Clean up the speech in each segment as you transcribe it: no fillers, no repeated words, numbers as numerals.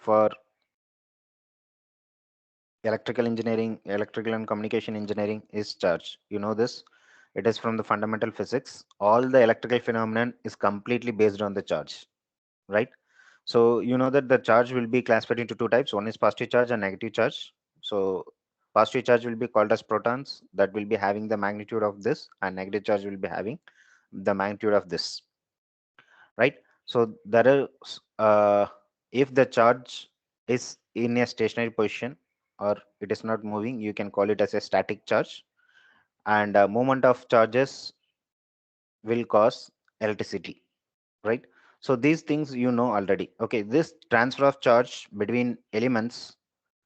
for electrical engineering, electrical and communication engineering is charge. You know this. It is from the fundamental physics. All the electrical phenomenon is completely based on the charge, right? So you know that the charge will be classified into two types. One is positive charge and negative charge. So positive charge will be called as protons that will be having the magnitude of this, and negative charge will be having the magnitude of this, right? So there is if the charge is in a stationary position or it is not moving, you can call it as a static charge. And movement of charges will cause electricity, right? So these things you know already. Okay, this transfer of charge between elements,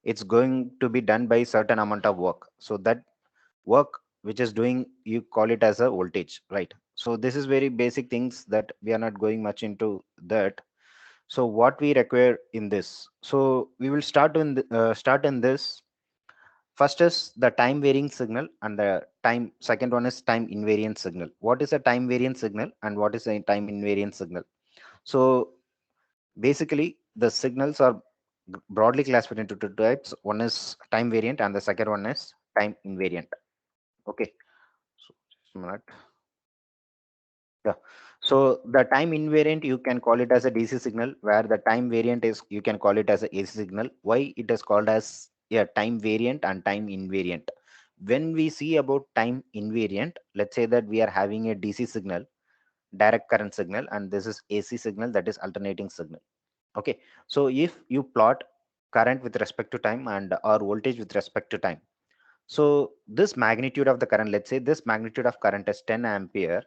it's going to be done by certain amount of work. So that work which is doing, you call it as a voltage, right? So this is very basic things that we are not going much into that. So what we require in this, so we will start in this. First is the time varying signal, and the time second one is time invariant signal. What is a time variant signal and what is a time invariant signal? So basically the signals are broadly classified into two types. One is time variant and the second one is time invariant. Okay, so just a minute. Yeah. So the time invariant, you can call it as a DC signal, where the time variant is, you can call it as a AC signal. Why it is called as a time variant and time invariant? When we see about time invariant, let's say that we are having a DC signal, direct current signal, and this is AC signal, that is alternating signal. Okay. So if you plot current with respect to time and or voltage with respect to time, so this magnitude of the current, let's say this magnitude of current is 10 ampere,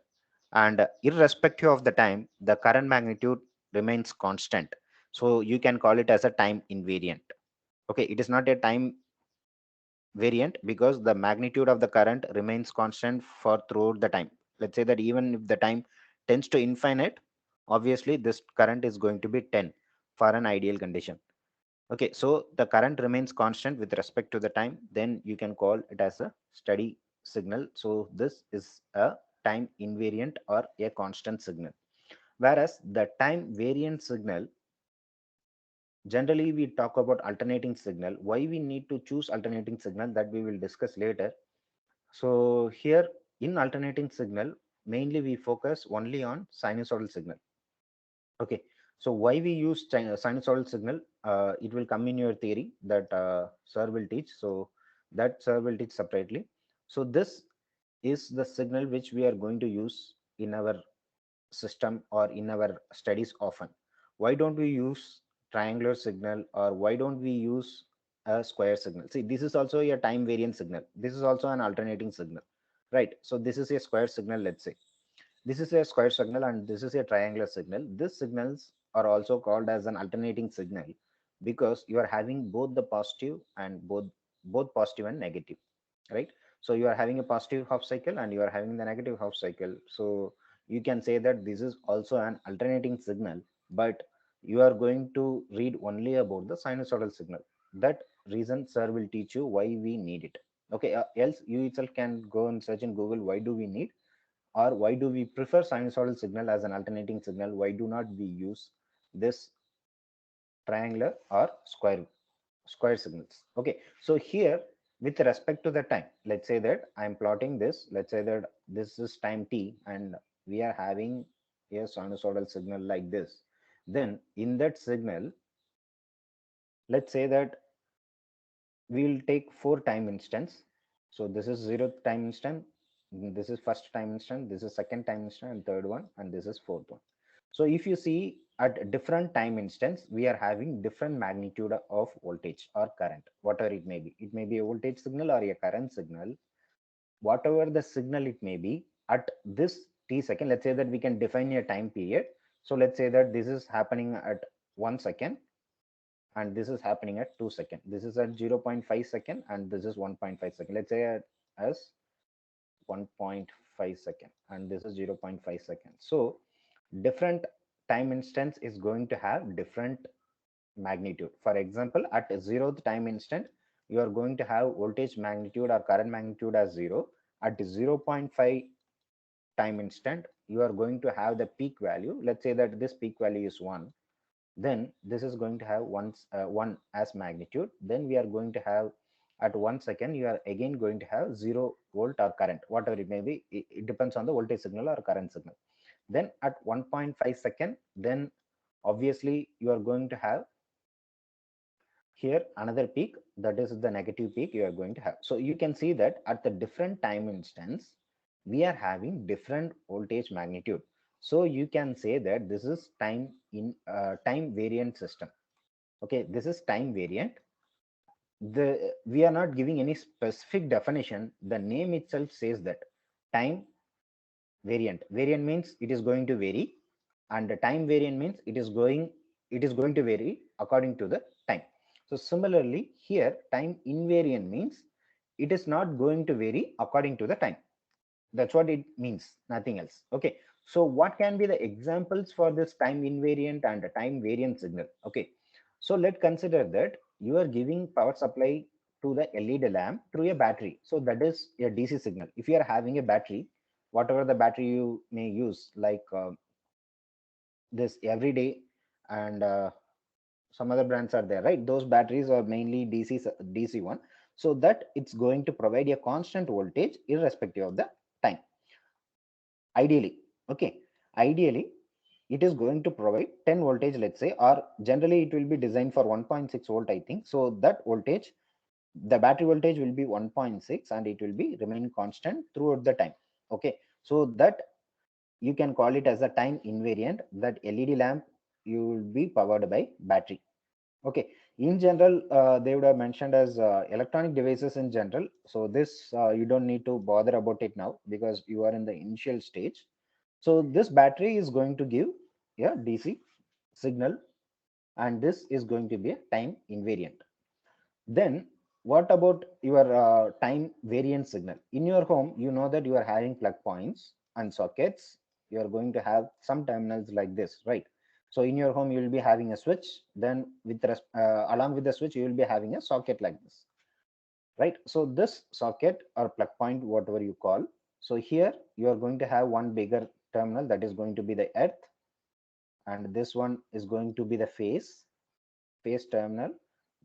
and irrespective of the time, the current magnitude remains constant. So you can call it as a time invariant. Okay, it is not a time variant because the magnitude of the current remains constant for throughout the time. Let's say that even if the time tends to infinite, obviously this current is going to be 10 for an ideal condition. Okay, so the current remains constant with respect to the time, then you can call it as a steady signal. So this is a time invariant or a constant signal. Whereas the time variant signal, generally we talk about alternating signal. Why we need to choose alternating signal, that we will discuss later. So here in alternating signal, mainly we focus only on sinusoidal signal. Okay, so why we use sinusoidal signal? It will come in your theory that sir will teach. So that sir will teach separately. So this is the signal which we are going to use in our system or in our studies often. Why don't we use triangular signal, or why don't we use a square signal? See, this is also a time variant signal. This is also an alternating signal, right? So this is a square signal, let's say this is a square signal and this is a triangular signal. These signals are also called as an alternating signal because you are having both the positive and both positive and negative, right? So you are having a positive half cycle and you are having the negative half cycle. So you can say that this is also an alternating signal, but you are going to read only about the sinusoidal signal. That reason sir will teach you why we need it. Okay, else you itself can go and search in Google why do we need, or why do we prefer sinusoidal signal as an alternating signal? Why do not we use this triangular or square signals? Okay, so here with respect to the time, let's say that I'm plotting this. Let's say that this is time t, and we are having a sinusoidal signal like this. Then in that signal, let's say that we will take four time instants. So this is zeroth time instant, this is first time instant, this is second time instant, and third one, and this is fourth one. So if you see at different time instants, we are having different magnitude of voltage or current, whatever it may be. It may be a voltage signal or a current signal, whatever the signal it may be at this t second. Let's say that we can define a time period. So let's say that this is happening at 1 second and this is happening at 2 seconds. This is at 0.5 second and this is 1.5 second. Let's say as 1.5 second and this is 0.5 seconds. So different time instance is going to have different magnitude. For example, at 0th time instant, you are going to have voltage magnitude or current magnitude as 0. At 0.5 time instant, you are going to have the peak value. Let's say that this peak value is 1. then this is going to have one as magnitude. Then we are going to have at 1 second you are again going to have 0 volt or current, whatever it may be. It depends on the voltage signal or current signal. Then at 1.5 second, then obviously you are going to have here another peak, that is the negative peak you are going to have. So you can see that at the different time instance we are having different voltage magnitude. So you can say that this is time variant system. Okay, this is time variant. We are not giving any specific definition. The name itself says that time variant means it is going to vary, and the time variant means it is going to vary according to the time. So similarly here time invariant means it is not going to vary according to the time. That's what it means, nothing else. Okay, so what can be the examples for this time invariant and the time variant signal? Okay, so let's consider that you are giving power supply to the LED lamp through a battery. So that is a DC signal. If you are having a battery, whatever the battery you may use, like this everyday and some other brands are there, right? Those batteries are mainly DC one, so that it's going to provide a constant voltage irrespective of the time. Ideally, okay, ideally it is going to provide 10 voltage, let's say, or generally it will be designed for 1.6 volt, I think. So that voltage, the battery voltage will be 1.6 and it will be remaining constant throughout the time. Okay, so that you can call it as a time invariant, that LED lamp you will be powered by battery. Okay, in general they would have mentioned as electronic devices in general. So this you don't need to bother about it now because you are in the initial stage. So this battery is going to give a DC signal, and this is going to be a time invariant. Then what about your time variant signal? In your home, you know that you are having plug points and sockets. You are going to have some terminals like this, right? So in your home, you will be having a switch. Then along with the switch, you will be having a socket like this, right? So this socket or plug point, whatever you call. So here you are going to have one bigger terminal that is going to be the earth, and this one is going to be the phase terminal,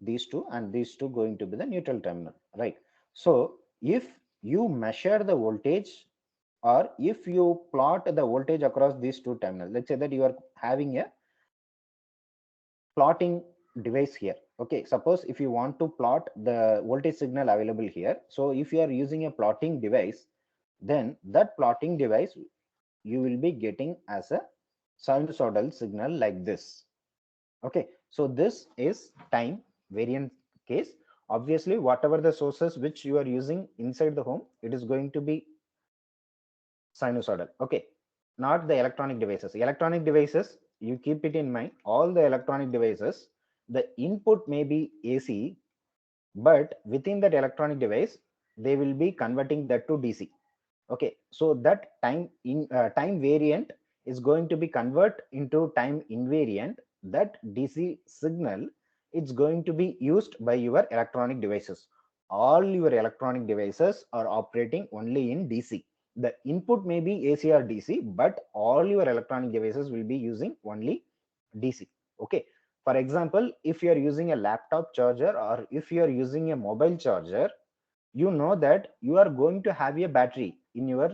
these two, and these two going to be the neutral terminal, right? So if you measure the voltage, or if you plot the voltage across these two terminals, let's say that you are having a plotting device here. Okay, suppose if you want to plot the voltage signal available here, so if you are using a plotting device, then that plotting device you will be getting as a sinusoidal signal like this. Okay, so this is time variant case. Obviously whatever the sources which you are using inside the home, it is going to be sinusoidal. Okay, not the electronic devices, you keep it in mind, all the electronic devices, the input may be AC, but within that electronic device they will be converting that to DC. Okay, so that time variant is going to be convert into time invariant. That DC signal, it's going to be used by your electronic devices. All your electronic devices are operating only in DC. The input may be AC or DC, but all your electronic devices will be using only DC. Okay, for example, if you are using a laptop charger or if you are using a mobile charger, you know that you are going to have a battery in your,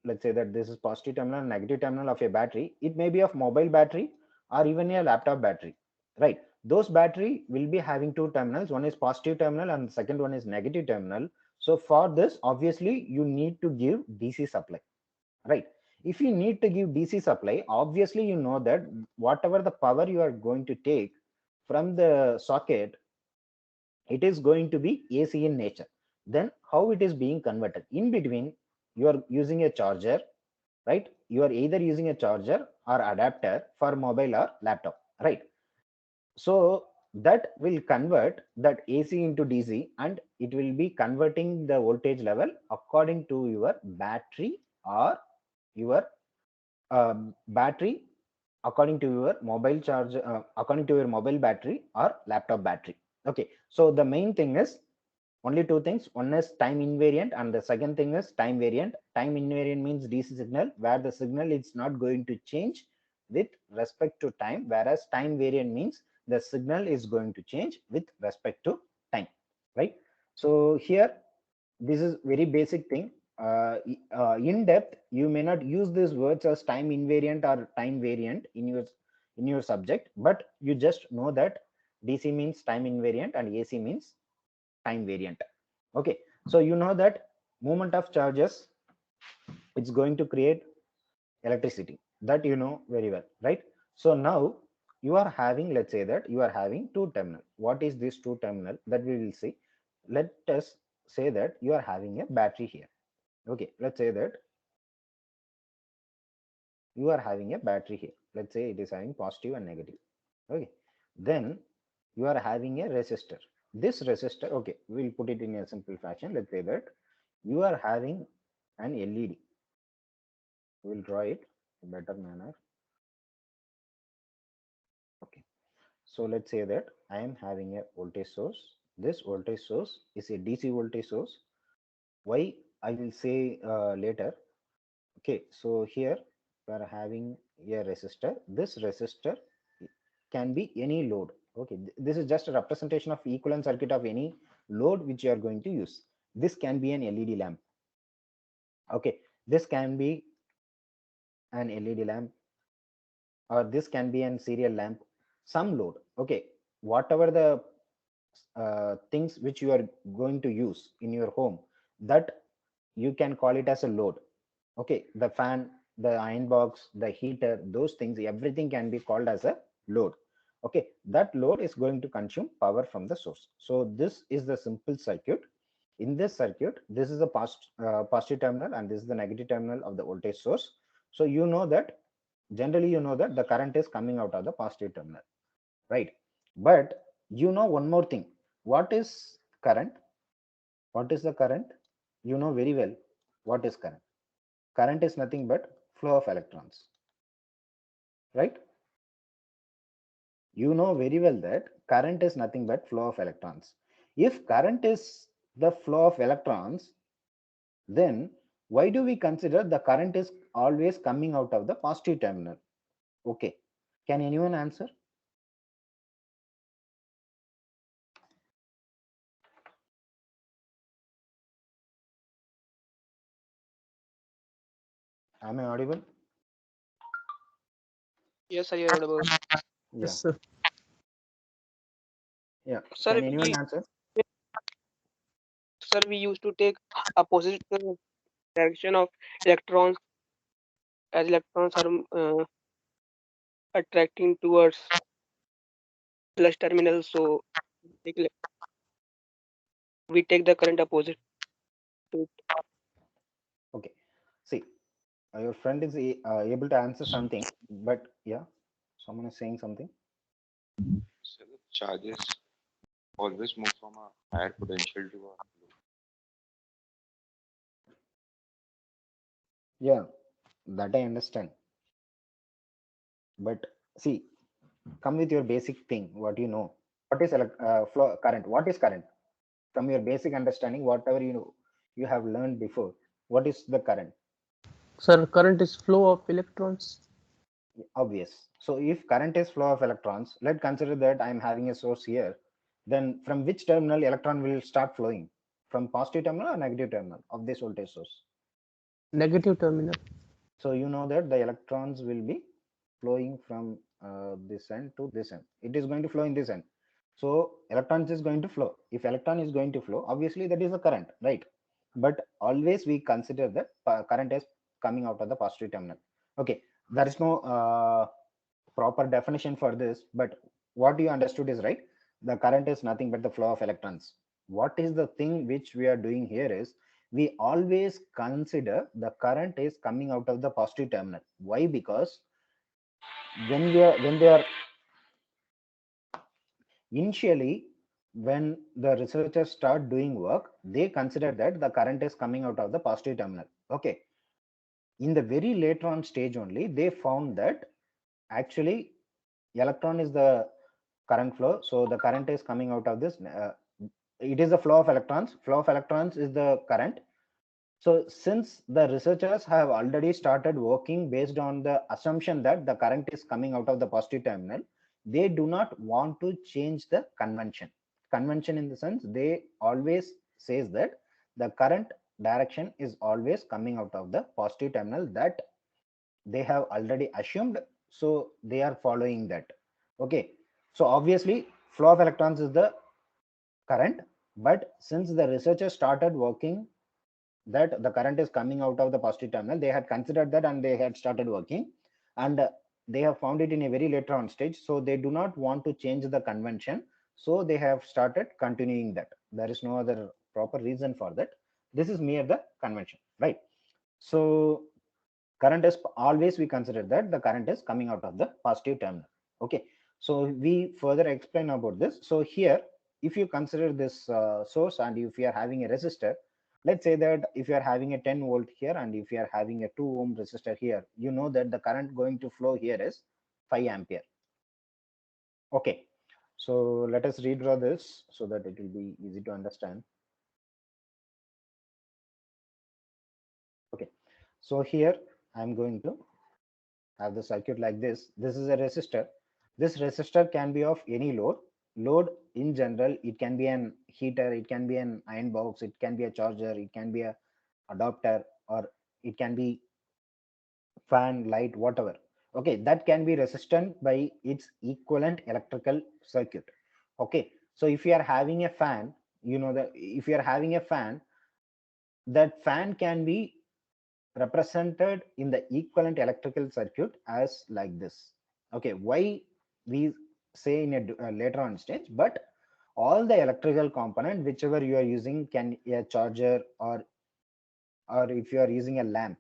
let's say that this is positive terminal and negative terminal of a battery. It may be of mobile battery or even a laptop battery, right? Those battery will be having two terminals, one is positive terminal and second one is negative terminal. So for this obviously you need to give DC supply, right? If you need to give DC supply, obviously you know that whatever the power you are going to take from the socket, it is going to be AC in nature. Then how it is being converted? In between, you are using a charger, right? You are either using a charger or adapter for mobile or laptop, right? So that will convert that AC into DC, and it will be converting the voltage level according to your battery, or your battery according to your mobile charge, according to your mobile battery or laptop battery. Okay, so the main thing is only two things. One is time invariant and the second thing is time variant. Time invariant means DC signal, where the signal is not going to change with respect to time, whereas time variant means the signal is going to change with respect to time, right? So here, this is very basic thing. In depth, you may not use these words as time invariant or time variant in your subject, but you just know that DC means time invariant and AC means time variant. Okay, so you know that movement of charges, it's going to create electricity, that you know very well, right? So now you are having, let's say that you are having two terminal. What is this two terminal that we will see? Let us say that you are having a battery here. Okay, let's say that you are having a battery here. Let's say it is having positive and negative. Okay, then you are having a resistor. This resistor, okay, we'll put it in a simple fashion. Let's say that you are having an LED. We'll draw it in better manner. Okay, so let's say that I am having a voltage source. This voltage source is a DC voltage source. Why, I will say later. Okay, so here we are having a resistor. This resistor can be any load. Okay, this is just a representation of equivalent circuit of any load which you are going to use. This can be an LED lamp. Okay, this can be an LED lamp, or this can be an serial lamp, some load. Okay, whatever the things which you are going to use in your home, that you can call it as a load. Okay, the fan, the iron box, the heater, those things, everything can be called as a load. Okay, that load is going to consume power from the source. So this is the simple circuit. In this circuit, this is the positive terminal and this is the negative terminal of the voltage source. So you know that generally you know that the current is coming out of the positive terminal, right? But you know one more thing. What is current? What is the current? You know very well what is current. Current is nothing but flow of electrons, right? You know very well that current is nothing but flow of electrons. If current is the flow of electrons, then why do we consider the current is always coming out of the positive terminal? Okay, can anyone answer? Am I audible? Yes, sir, you're audible. Yeah, Yes, sir. yeah. Sir, Can anyone answer? we used to take opposite direction of electrons, as electrons are attracting towards plus terminal. So take le- we take the current opposite to it. Okay. See, your friend is able to answer something, but yeah, someone is saying something. So the charges always move from a higher potential to a low. Yeah, that I understand. But see, come with your basic thing. What you know? What is flow current? What is current? From your basic understanding, whatever you know, you have learned before. What is the current? Sir, current is flow of electrons. Obvious. So if current is flow of electrons, let's consider that I'm having a source here. Then from which terminal electron will start flowing? From positive terminal or negative terminal of this voltage source? Negative terminal. So you know that the electrons will be flowing from this end to this end. It is going to flow in this end. So electrons is going to flow. If electron is going to flow, obviously that is the current, right? But always we consider that current is coming out of the positive terminal. Okay, there is no proper definition for this, but what you understood is right. The current is nothing but the flow of electrons. What is the thing which we are doing here is we always consider the current is coming out of the positive terminal. Why? Because when they are initially, when the researchers start doing work, they consider that the current is coming out of the positive terminal. Okay, in the very later on stage only they found that actually electron is the current flow, so the current is coming out of this it is the flow of electrons. Flow of electrons is the current. So since the researchers have already started working based on the assumption that the current is coming out of the positive terminal, they do not want to change the convention. Convention in the sense they always says that the current direction is always coming out of the positive terminal that they have already assumed. So they are following that. Okay. So obviously flow of electrons is the current, but since the researchers started working that the current is coming out of the positive terminal, they had considered that and they had started working, and they have found it in a very later on stage, so they do not want to change the convention, so they have started continuing that. There is no other proper reason for that. This is mere the convention, right? So current is always, we consider that the current is coming out of the positive terminal. Okay, so we further explain about this. So here, if you consider this source and if you are having a resistor, let's say that if you are having a 10 volt here and if you are having a 2 ohm resistor here, you know that the current going to flow here is 5 ampere. Okay, so let us redraw this so that it will be easy to understand. Okay, so here I'm going to have the circuit like this. This is a resistor. This resistor can be of any load. Load in general, it can be an heater, it can be an iron box, it can be a charger, it can be a adapter, or it can be fan, light, whatever. Okay, that can be resistant by its equivalent electrical circuit. Okay, so if you are having a fan, you know that if you are having a fan, that fan can be represented in the equivalent electrical circuit as like this. Okay, why we say in a later on stage, but all the electrical component whichever you are using, can a charger, or if you are using a lamp,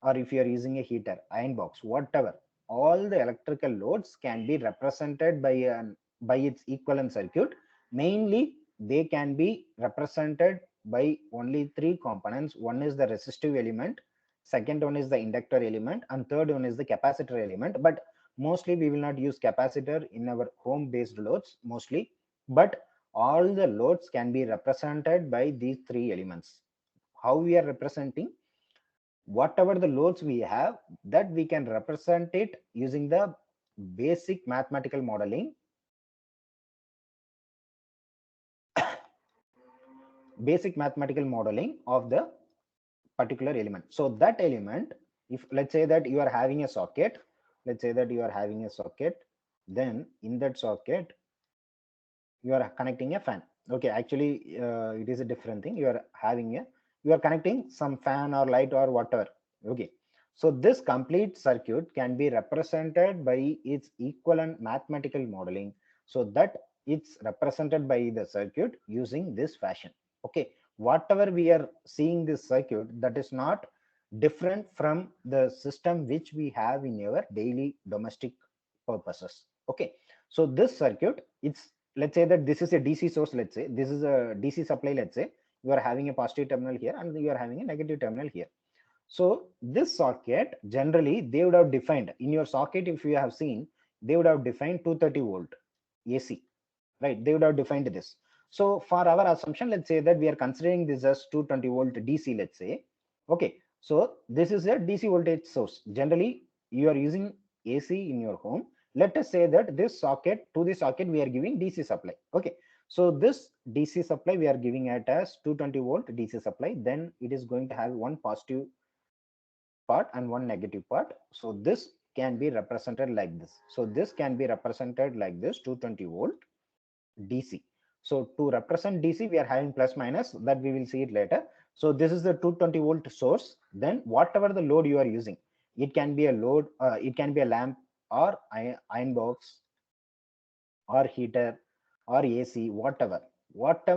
or if you are using a heater, iron box, whatever, all the electrical loads can be represented by its equivalent circuit. Mainly they can be represented by only three components. One is the resistive element, second one is the inductor element, and third one is the capacitor element. But mostly we will not use capacitor in our home based loads mostly, but all the loads can be represented by these three elements. How we are representing? Whatever the loads we have, that we can represent it using the basic mathematical modeling. Basic mathematical modeling of the particular element. So that element, if let's say that you are having a socket, let's say that you are having a socket, then in that socket you are connecting a fan. Okay, actually it is a different thing. You are connecting some fan or light or whatever. Okay, so this complete circuit can be represented by its equivalent mathematical modeling, so that it's represented by the circuit using this fashion. Okay, whatever we are seeing this circuit, that is not different from the system which we have in our daily domestic purposes. Okay, so this circuit, it's, let's say that this is a DC source. Let's say this is a DC supply. Let's say you are having a positive terminal here and you are having a negative terminal here. So this socket, generally they would have defined in your socket, if you have seen, they would have defined 230 volt AC, right? They would have defined this. So for our assumption, let's say that we are considering this as 220 volt DC, let's say. Okay, so this is a DC voltage source. Generally you are using AC in your home. Let us say that this socket, to this socket we are giving DC supply. Okay, so this DC supply we are giving it as 220 volt DC supply. Then it is going to have one positive part and one negative part. So this can be represented like this. So this can be represented like this, 220 volt DC. So to represent DC, we are having plus minus, that we will see it later. So this is the 220 volt source. Then whatever the load you are using, it can be a load, it can be a lamp or iron box or heater or AC, whatever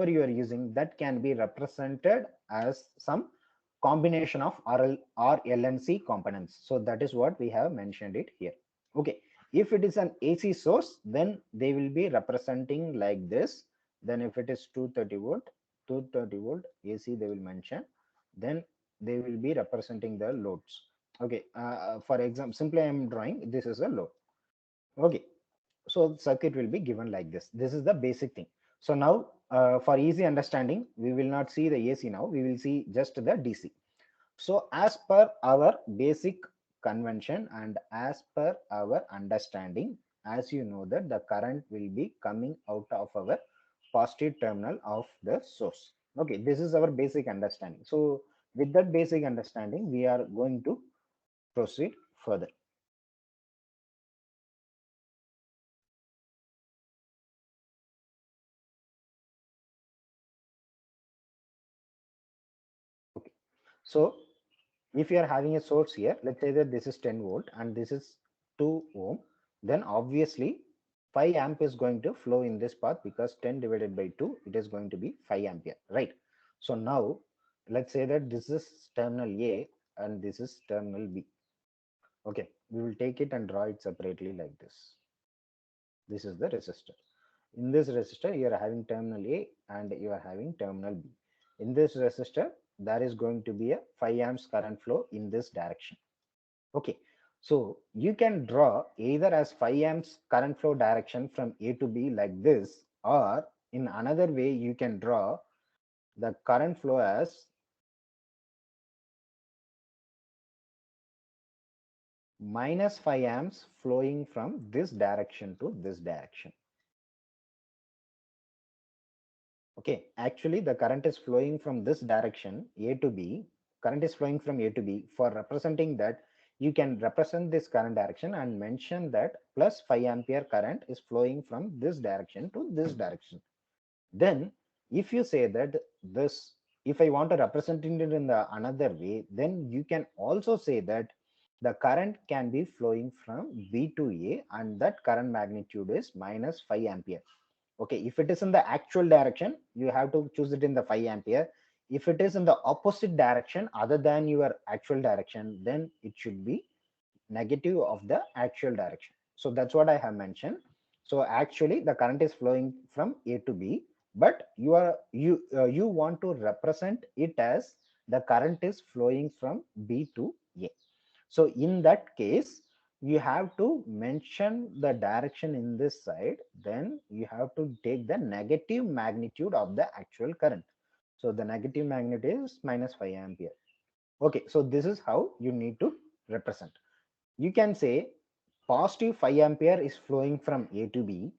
you are using, that can be represented as some combination of RL or LNC components. So that is what we have mentioned it here. Okay, if it is an AC source, then they will be representing like this. Then if it is 230 volt AC, they will mention. Then they will be representing the loads. Okay, for example, simply I am drawing, this is a load. Okay, so the circuit will be given like this. This is the basic thing. So now for easy understanding, we will not see the AC now, we will see just the DC. So as per our basic convention and as per our understanding, as you know that the current will be coming out of our positive terminal of the source. Okay, this is our basic understanding. So with that basic understanding, we are going to proceed further. Okay, so if you are having a source here, let's say that this is 10 volt and this is 2 ohm, then obviously 5 amp is going to flow in this path because 10 divided by 2, it is going to be 5 ampere, right? So now let's say that this is terminal A and this is terminal B. Okay, we will take it and draw it separately like this. This is the resistor. In this resistor, you are having terminal A and you are having terminal B. In this resistor, there is going to be a 5 amps current flow in this direction. Okay, so you can draw either as 5 amps current flow direction from A to B like this, or in another way, you can draw the current flow as minus 5 amps flowing from this direction to this direction. Okay, actually the current is flowing from this direction A to B. Current is flowing from A to B. For representing that, you can represent this current direction and mention that plus 5 ampere current is flowing from this direction to this direction. Then if you say that this, if I want to represent it in the another way, then you can also say that the current can be flowing from B to A and that current magnitude is minus 5 ampere. Okay, if it is in the actual direction, you have to choose it in the 5 ampere. If it is in the opposite direction other than your actual direction, then it should be negative of the actual direction. So that's what I have mentioned. So actually the current is flowing from A to B, but you want to represent it as the current is flowing from B to A. So in that case, you have to mention the direction in this side, then you have to take the negative magnitude of the actual current. So the negative magnitude is minus 5 ampere. Okay, so this is how you need to represent. You can say positive 5 ampere is flowing from A to B,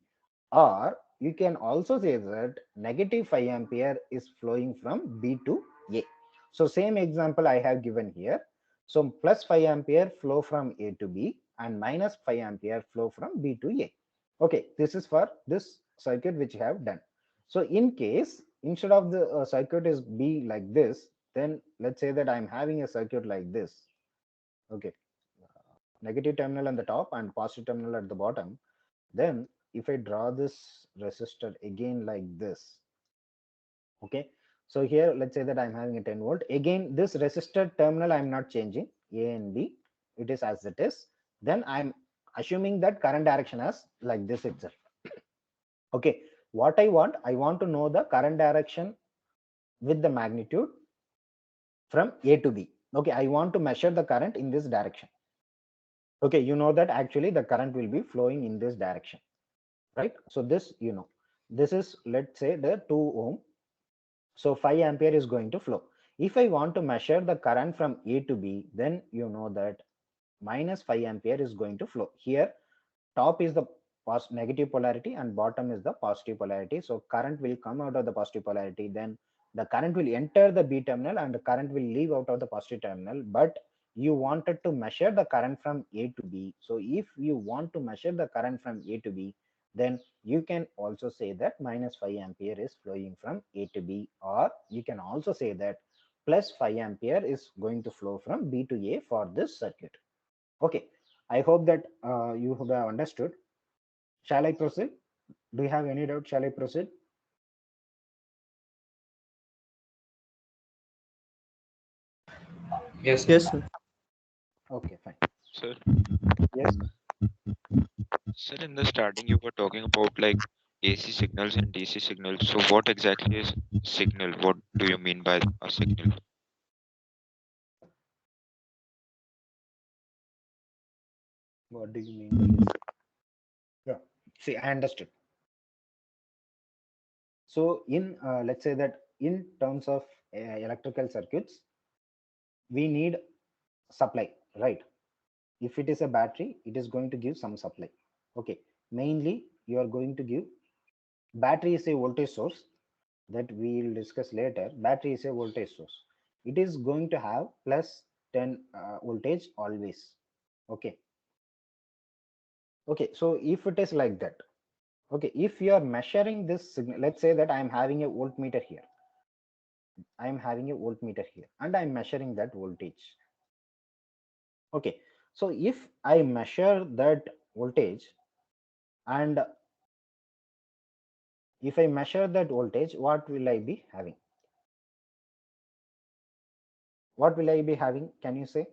or you can also say that negative 5 ampere is flowing from B to A. So same example I have given here. So plus 5 ampere flow from A to B and minus 5 ampere flow from B to A. Okay, this is for this circuit which I have done. So in case instead of the circuit is B like this, then let's say that I'm having a circuit like this. Okay, negative terminal on the top and positive terminal at the bottom. Then if I draw this resistor again like this, okay, so here let's say that I'm having a 10 volt. Again, this resistor terminal I'm not changing, A and B, it is as it is. Then I'm assuming that current direction as like this itself. Okay, what I want to know the current direction with the magnitude from A to B. Okay, I want to measure the current in this direction. Okay, you know that actually the current will be flowing in this direction, right? So this, you know, this is, let's say, the 2 ohm. So 5 ampere is going to flow. If I want to measure the current from A to B, then you know that minus 5 ampere is going to flow. Here top is the negative polarity and bottom is the positive polarity. So current will come out of the positive polarity, then the current will enter the B terminal and the current will leave out of the positive terminal. But you wanted to measure the current from A to B. So if you want to measure the current from A to B, then you can also say that minus 5 ampere is flowing from A to B, or you can also say that plus 5 ampere is going to flow from B to A for this circuit. Okay, I hope that you have understood. Shall I proceed? Do you have any doubt? Shall I proceed? Yes, sir. Yes, sir. Okay, fine. Sir, Yes. sir, in the starting you were talking about like AC signals and DC signals. So what exactly is signal? What do you mean by a signal? What do you mean by this? Yeah. See, I understood. So in let's say that in terms of electrical circuits, we need supply, right? If it is a battery, it is going to give some supply. Okay, mainly you are going to give, battery is a voltage source that we will discuss later. Battery is a voltage source. It is going to have plus 10 voltage always. Okay. Okay, so if it is like that, okay, if you are measuring this signal, let's say that I am having a voltmeter here. I am having a voltmeter here and I'm measuring that voltage. Okay, so if I measure that voltage, and if I measure that voltage, what will I be having? What will I be having? Can you say?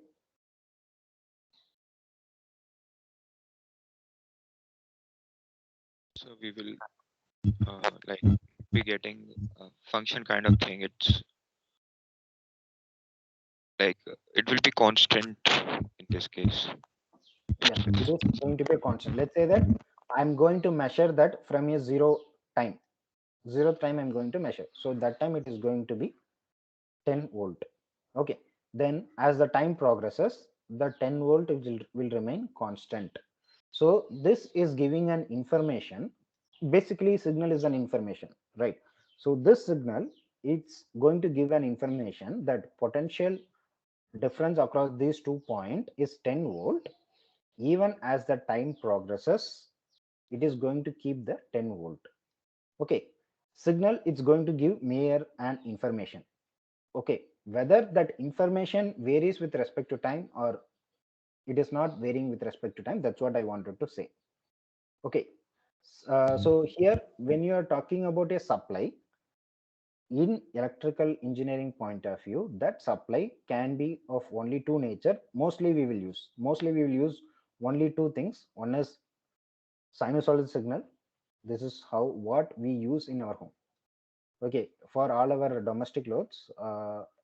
So we will like be getting a function kind of thing. It's like it will be constant in this case. Yeah, it is going to be a constant. Let's say that I'm going to measure that from a time. Zero time I'm going to measure. So that time it is going to be 10 volt. Okay. Then as the time progresses, the 10 volt will remain constant. So this is giving an information. Basically, signal is an information, right? So this signal, it's going to give an information that potential difference across these 2 points is 10 volt. Even as the time progresses, it is going to keep the 10 volt. Okay, signal, it's going to give mere an information. Okay, whether that information varies with respect to time or it is not varying with respect to time, that's what I wanted to say. Okay, so here when you are talking about a supply, in electrical engineering point of view, that supply can be of only two nature. Mostly we will use only two things. One is sinusoidal signal. This is how what we use in our home. Okay, for all our domestic loads,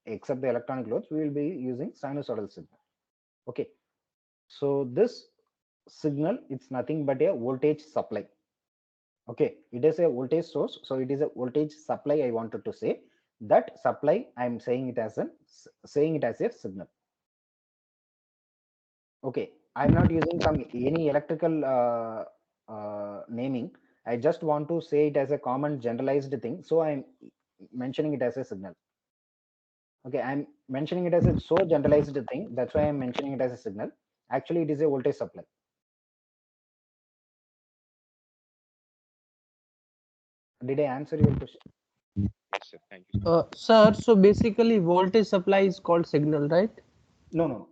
except the electronic loads, we will be using sinusoidal signal. Okay, so this signal, it's nothing but a voltage supply. Okay, it is a voltage source, so it is a voltage supply. I wanted to say that supply. I'm saying it as a signal. Okay, I'm not using some any electrical naming. I just want to say it as a common generalized thing, so I'm mentioning it as a signal. Okay, I'm mentioning it as a so generalized thing. That's why I'm mentioning it as a signal. Actually, it is a voltage supply. Did I answer your question? Yes, sir. Thank you. Sir, so basically voltage supply is called signal, right? No.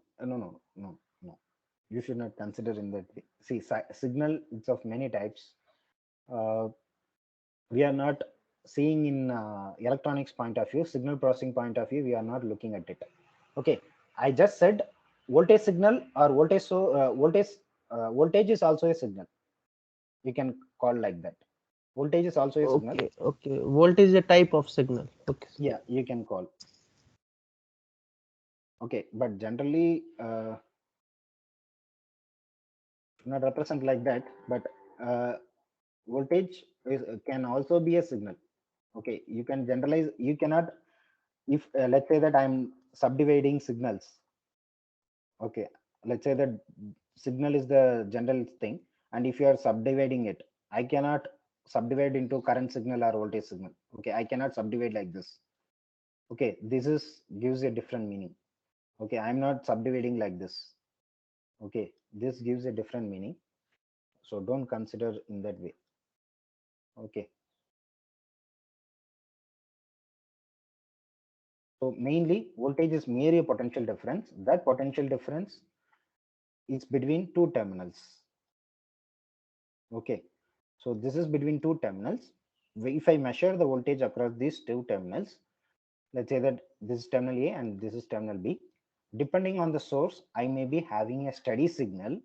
You should not consider in that way. See, signal, it's of many types. We are not seeing in electronics point of view, signal processing point of view, we are not looking at it. Okay, I just said voltage signal or voltage, so voltage is also a signal. We can call like that. Voltage is also a signal. Okay. Voltage is a type of signal. Okay. Yeah, you can call. Okay, but generally not represent like that, but voltage can also be a signal. Okay, you can generalize, you cannot, if let's say that I'm subdividing signals. Okay, let's say that signal is the general thing, and if you are subdividing it, I cannot subdivide into current signal or voltage signal. Okay, I cannot subdivide like this. Okay, this is gives a different meaning. Okay, I'm not subdividing like this. Okay, this gives a different meaning, so don't consider in that way. Okay, so mainly voltage is merely a potential difference. That potential difference is between two terminals. Okay, so this is between two terminals. If I measure the voltage across these two terminals, let's say that this is terminal A and this is terminal B. Depending on the source, I may be having a steady signal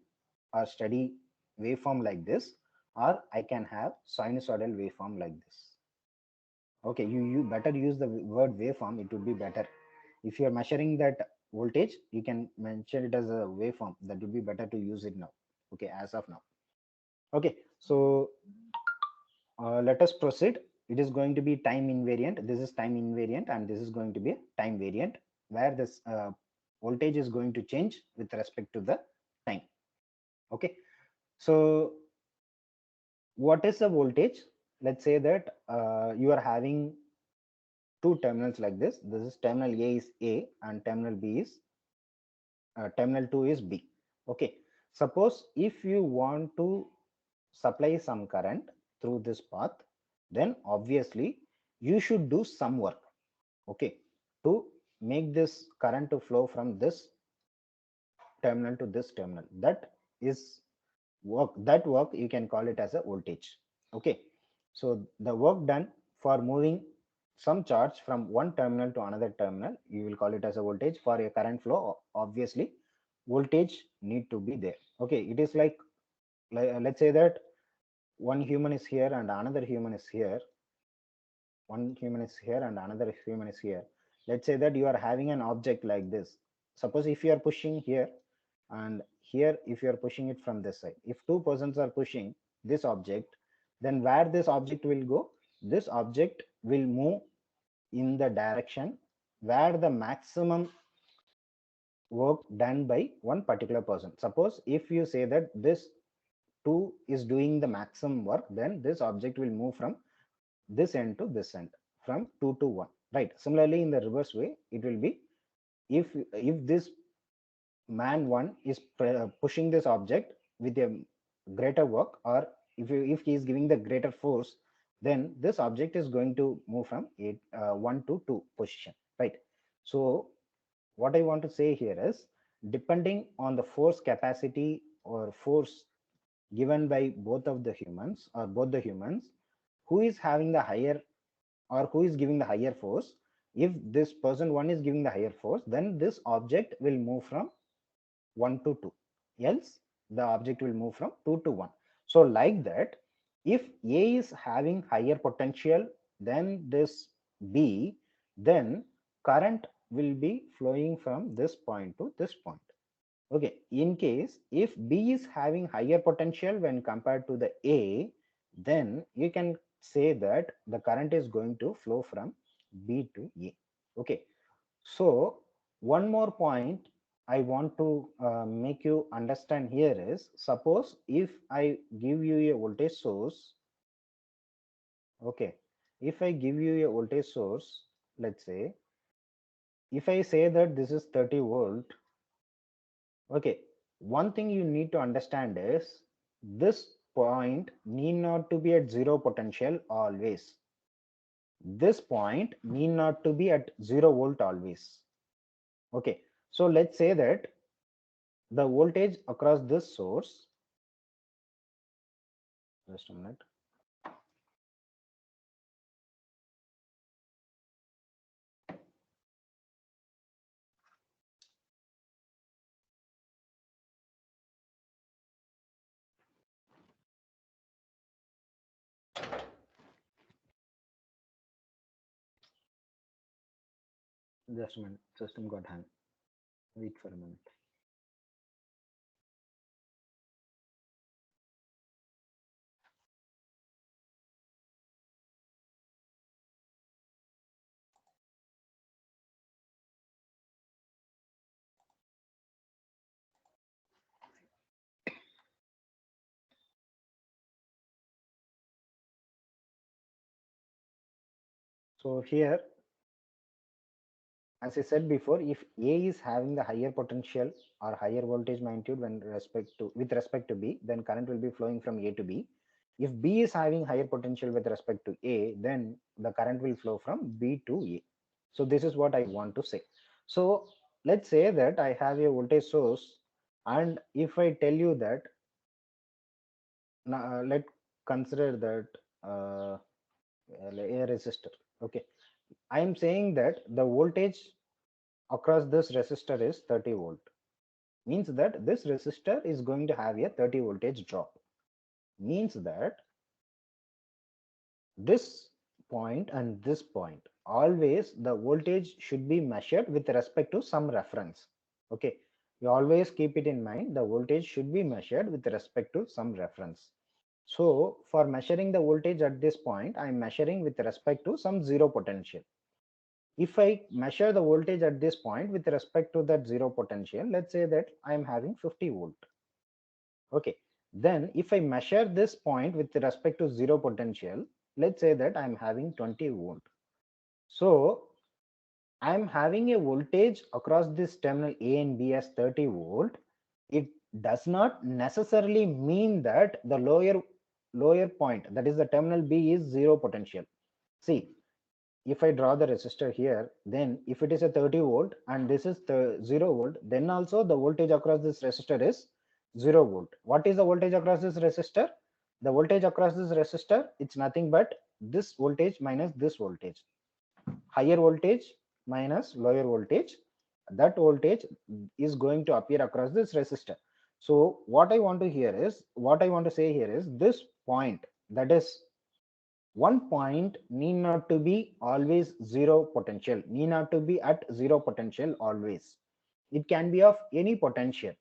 or steady waveform like this, or I can have sinusoidal waveform like this. Okay, you better use the word waveform, it would be better. If you are measuring that voltage, you can mention it as a waveform. That would be better to use it now. Okay, as of now. Okay, so let us proceed. It is going to be time invariant. This is time invariant, and this is going to be time variant, where this voltage is going to change with respect to the time. Okay, so what is the voltage? Let's say that you are having two terminals like this. This is terminal A is A and terminal B is terminal 2 is B. Okay, suppose if you want to supply some current through this path, then obviously you should do some work, okay, to make this current to flow from this terminal to this terminal. That is work. That work you can call it as a voltage. Okay, so the work done for moving some charge from one terminal to another terminal, you will call it as a voltage. For a current flow, obviously voltage need to be there. Okay, it is like let's say that one human is here and another human is here. One human is here and another human is here. Let's say that you are having an object like this. Suppose if you are pushing here and here, if you are pushing it from this side, if two persons are pushing this object, then where this object will go, this object will move in the direction where the maximum work done by one particular person. Suppose if you say that this 2 is doing the maximum work, then this object will move from this end to this end, from 2 to 1, right? Similarly, in the reverse way, it will be if this man 1 is pushing this object with a greater work, or if he is giving the greater force, then this object is going to move from 1 to 2 position, right? So what I want to say here is, depending on the force capacity or force given by both of the humans or both the humans, who is having the higher or who is giving the higher force, if this person 1 is giving the higher force, then this object will move from 1 to 2, else the object will move from 2 to 1. So like that, if A is having higher potential than this B, then current will be flowing from this point to this point. Okay, in case if B is having higher potential when compared to the A, then you can say that the current is going to flow from B to A. Okay, so one more point I want to make you understand here is, suppose if I give you a voltage source, okay, if I give you a voltage source, let's say, if I say that this is 30 volt, okay, one thing you need to understand is this point need not to be at zero potential always. This point need not to be at 0 volt always. Okay, so let's say that the voltage across this source, just a minute. Just a minute, system got hang. Wait for a minute. So here, as I said before, if A is having the higher potential or higher voltage magnitude with respect to B, then current will be flowing from A to B. If B is having higher potential with respect to A, then the current will flow from B to A. So this is what I want to say. So let's say that I have a voltage source, and if I tell you that, now let's consider that a resistor. Okay, I am saying that the voltage across this resistor is 30 volt, means that this resistor is going to have a 30 voltage drop, means that this point and this point, always the voltage should be measured with respect to some reference. Okay, you always keep it in mind, the voltage should be measured with respect to some reference. So for measuring the voltage at this point, I am measuring with respect to some zero potential. If I measure the voltage at this point with respect to that zero potential, let's say that I am having 50 volt. Okay, then if I measure this point with respect to zero potential, let's say that I'm having 20 volt. So I'm having a voltage across this terminal A and B as 30 volt. It does not necessarily mean that the lower point, that is the terminal B, is zero potential. See, if I draw the resistor here, then if it is a 30 volt and this is the 0 volt, then also the voltage across this resistor is 0 volt. What is the voltage across this resistor? The voltage across this resistor, it's nothing but this voltage minus this voltage. Higher voltage minus lower voltage, that voltage is going to appear across this resistor. So what I want to say here is this point, that is one point, need not to be always zero potential, need not to be at zero potential always. It can be of any potential.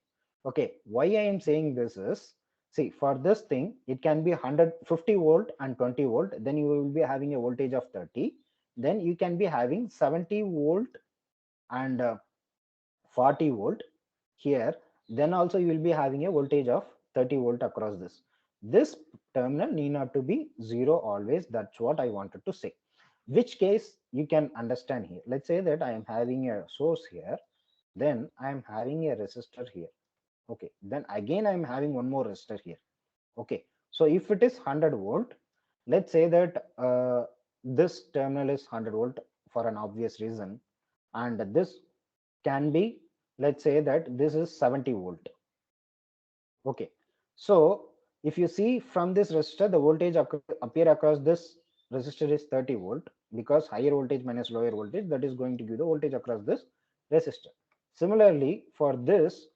Okay, why I am saying this is, see, for this thing it can be 150 volt and 20 volt, then you will be having a voltage of 30. Then you can be having 70 volt and 40 volt here, then also you will be having a voltage of 30 volt across this terminal need not to be zero always. That's what I wanted to say. Which case you can understand here, let's say that I am having a source here, then I am having a resistor here. Okay, then again I am having one more resistor here. Okay, so if it is 100 volt, let's say that this terminal is 100 volt for an obvious reason, and this can be, let's say that this is 70 volt. Okay, so if you see from this resistor, the voltage appear across this resistor is 30 volt, because higher voltage minus lower voltage, that is going to give the voltage across this resistor. Similarly for this,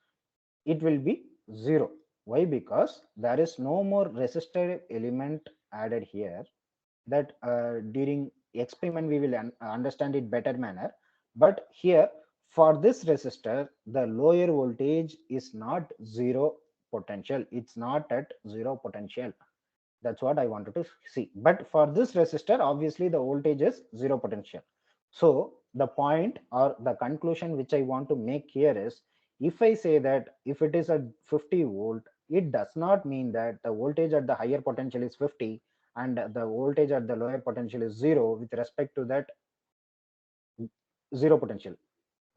it will be 0. Why? Because there is no more resistor element added here. That during experiment we will understand it better manner. But here for this resistor, the lower voltage is not zero potential, it's not at zero potential. That's what I wanted to see. But for this resistor, obviously the voltage is zero potential. So the point or the conclusion which I want to make here is, if I say that if it is a 50 volt, it does not mean that the voltage at the higher potential is 50 and the voltage at the lower potential is 0 with respect to that zero potential.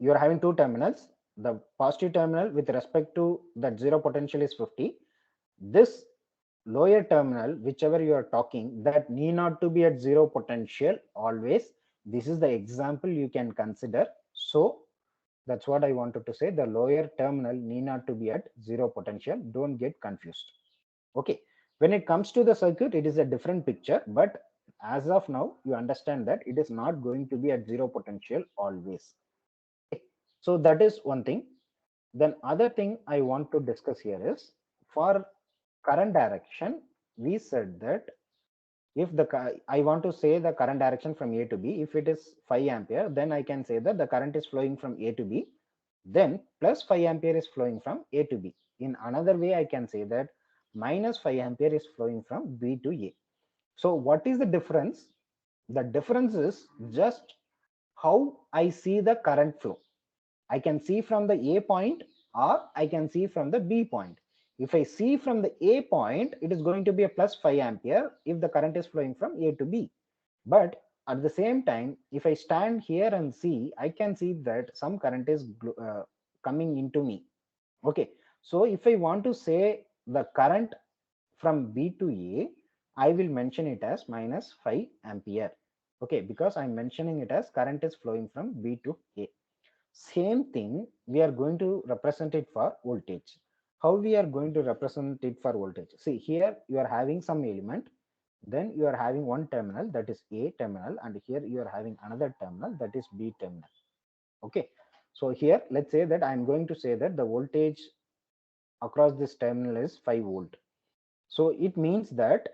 You are having two terminals. The positive terminal with respect to that zero potential is 50. This lower terminal, whichever you are talking, that need not to be at zero potential always. This is the example you can consider. So that's what I wanted to say. The lower terminal need not to be at zero potential. Don't get confused. Okay, when it comes to the circuit, it is a different picture, but as of now you understand that it is not going to be at zero potential always. Okay. So that is one thing. Then other thing I want to discuss here is, for current direction, we said that if I want to say the current direction from A to B, if it is 5 ampere, then I can say that the current is flowing from A to B, then plus 5 ampere is flowing from A to B. In another way, I can say that minus 5 ampere is flowing from B to A. So what is the difference? The difference is just how I see the current flow. I can see from the A point or I can see from the B point. If I see from the A point, it is going to be a plus 5 ampere if the current is flowing from A to B. But at the same time, if I stand here and see, I can see that some current is coming into me. Okay, so if I want to say the current from B to A, I will mention it as minus 5 ampere. Okay, because I'm mentioning it as current is flowing from B to A. Same thing we are going to represent it for voltage. How we are going to represent it for voltage? See, here you are having some element, then you are having one terminal, that is A terminal, and here you are having another terminal, that is B terminal. Okay, so here let's say that I'm going to say that the voltage across this terminal is 5 volt. So it means that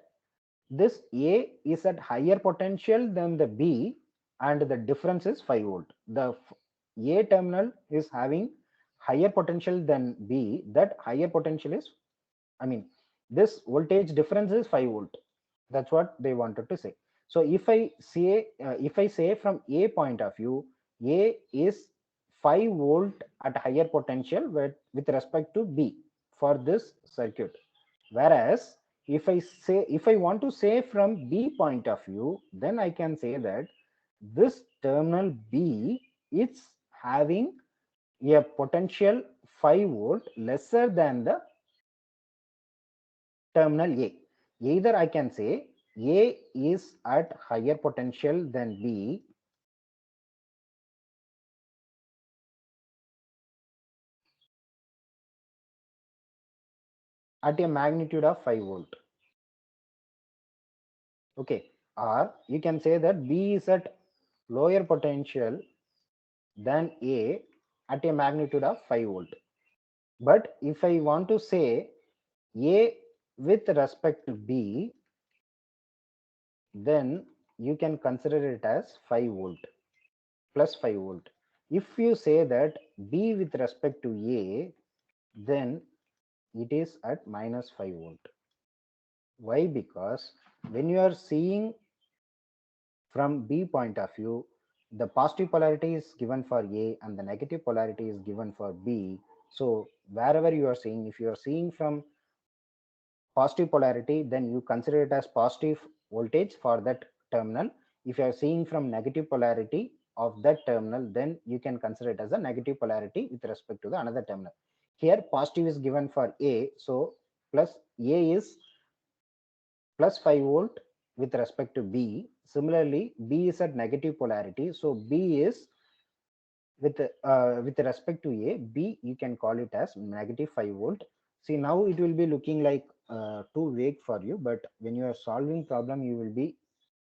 this A is at higher potential than the B and the difference is 5 volt. The A terminal is having higher potential than B. That higher potential is, I mean, this voltage difference is 5 volt. That's what they wanted to say. So if I say from A point of view, A is 5 volt at higher potential with respect to B for this circuit. Whereas if I want to say from B point of view, then I can say that this terminal B is having a potential 5 volt lesser than the terminal A. Either I can say A is at higher potential than B, at a magnitude of 5 volt. Okay, or you can say that B is at lower potential than A at a magnitude of 5 volt. But if I want to say A with respect to B, then you can consider it as 5 volt plus 5 volt. If you say that B with respect to A, then it is at minus 5 volt. Why? Because when you are seeing from B point of view, the positive polarity is given for A and the negative polarity is given for B. So wherever you are seeing, if you are seeing from positive polarity, then you consider it as positive voltage for that terminal. If you are seeing from negative polarity of that terminal, then you can consider it as a negative polarity with respect to the another terminal. Here positive is given for A, so plus A is plus 5 volt with respect to B. Similarly, B is at negative polarity, so B is with respect to A, B you can call it as negative 5 volt. See, now it will be looking like too vague for you, but when you are solving problem, you will be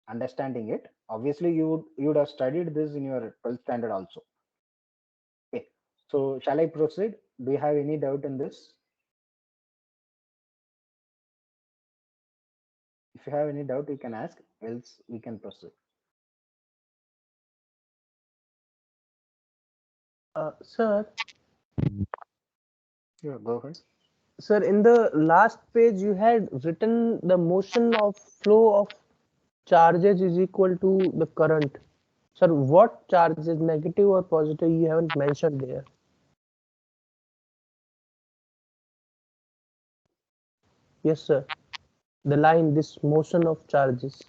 understanding it. Obviously, you would have studied this in your 12th standard also. Okay, so shall I proceed? Do you have any doubt in this? If you have any doubt, you can ask, else we can proceed. Sir, Yeah, go ahead. sir, in the last page you had written the motion of flow of charges is equal to the current. Sir, what charge is negative or positive? You haven't mentioned there. Yes, sir. The line, this motion of charges.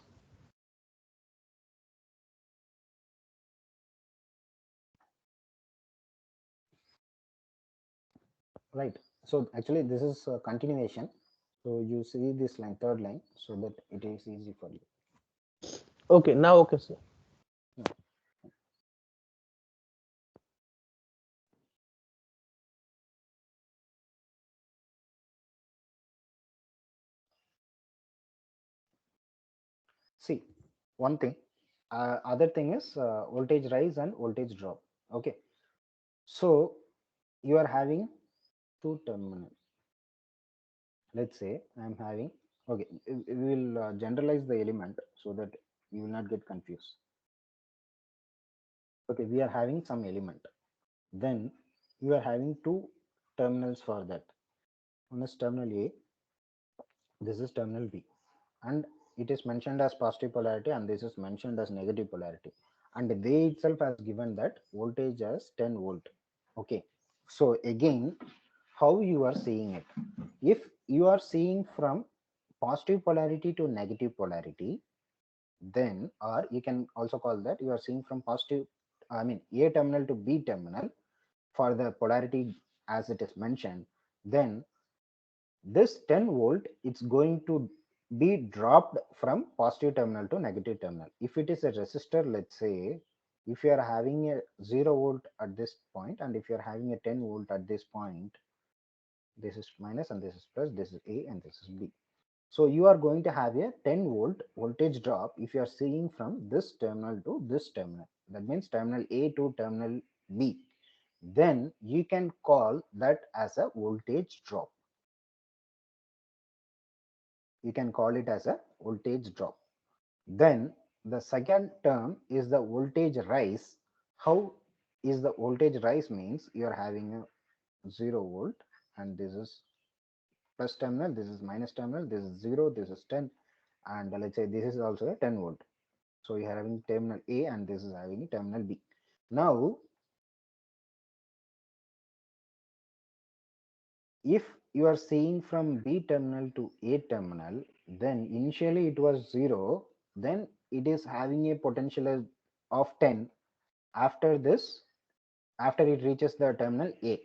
Right. So actually, this is a continuation. So you see this line, third line, so that it is easy for you. Okay, now okay, sir. See, one thing. Other thing is voltage rise and voltage drop. Okay. So you are having two terminals. Let's say I'm having. Okay, we will generalize the element so that you will not get confused. Okay, we are having some element. Then you are having two terminals for that. One is terminal A. This is terminal B, and it is mentioned as positive polarity, and this is mentioned as negative polarity, and they itself has given that voltage as 10 volt. Okay, so again, how you are seeing it? If you are seeing from positive polarity to negative polarity, then, or you can also call that you are seeing from positive, I mean A terminal to B terminal for the polarity as it is mentioned, then this 10 volt, it's going to be dropped from positive terminal to negative terminal. If it is a resistor, let's say, if you are having a 0 volt at this point, and if you are having a 10 volt at this point, this is minus and this is plus, this is A and this is B. So you are going to have a 10 volt voltage drop if you are seeing from this terminal to this terminal. That means terminal A to terminal B. Then you can call that as a voltage drop. You can call it as a voltage drop. Then the second term is the voltage rise. How is the voltage rise? Means you are having a 0 volt, and this is plus terminal, this is minus terminal, this is 0, this is 10, and let's say this is also a 10 volt. So you are having terminal A and this is having terminal B. Now, if you are seeing from B terminal to A terminal, then initially it was 0, then it is having a potential of 10 after this, after it reaches the terminal A.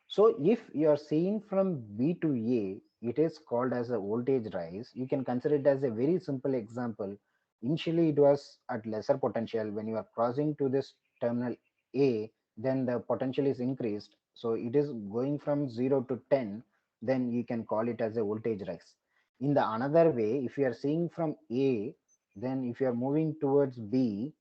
So if you are seeing from B to A, it is called as a voltage rise. You can consider it as a very simple example. Initially it was at lesser potential. When you are crossing to this terminal A, then the potential is increased. So it is going from 0 to 10, then you can call it as a voltage rise. In the another way, if you are seeing from A, then if you are moving towards B,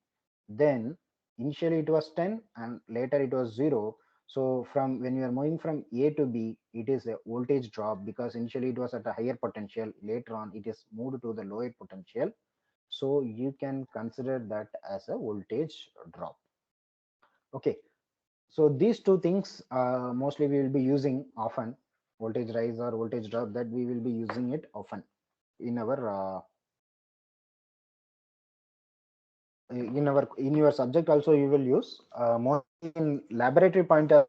then initially it was 10 and later it was 0. So from when you are moving from A to B, it is a voltage drop because initially it was at a higher potential, later on it is moved to the lower potential. So you can consider that as a voltage drop. Okay, so these two things mostly we will be using often, voltage rise or voltage drop, that we will be using it often in our in your subject also you will use, mostly in laboratory point of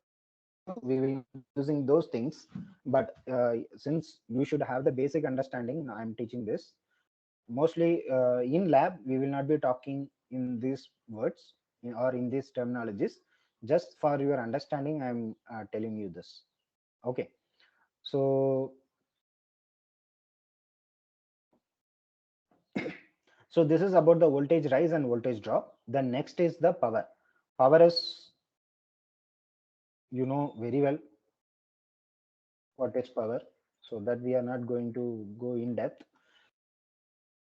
we will be using those things. But since you should have the basic understanding, I'm teaching this mostly in lab. We will not be talking in these words or in these terminologies. Just for your understanding, I'm telling you this. Okay, so so this is about the voltage rise and voltage drop. The next is the power. Power is, you know very well what is power, so that we are not going to go in depth.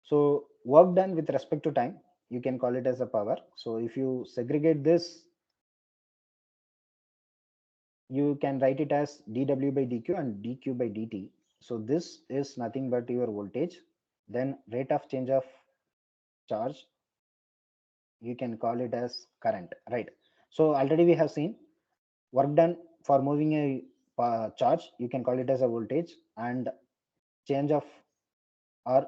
So work done with respect to time, you can call it as a power. So if you segregate this, you can write it as dw by dq and dq by dt. So this is nothing but your voltage. Then rate of change of charge, you can call it as current, right? So already we have seen work done for moving a charge, you can call it as a voltage, and change of or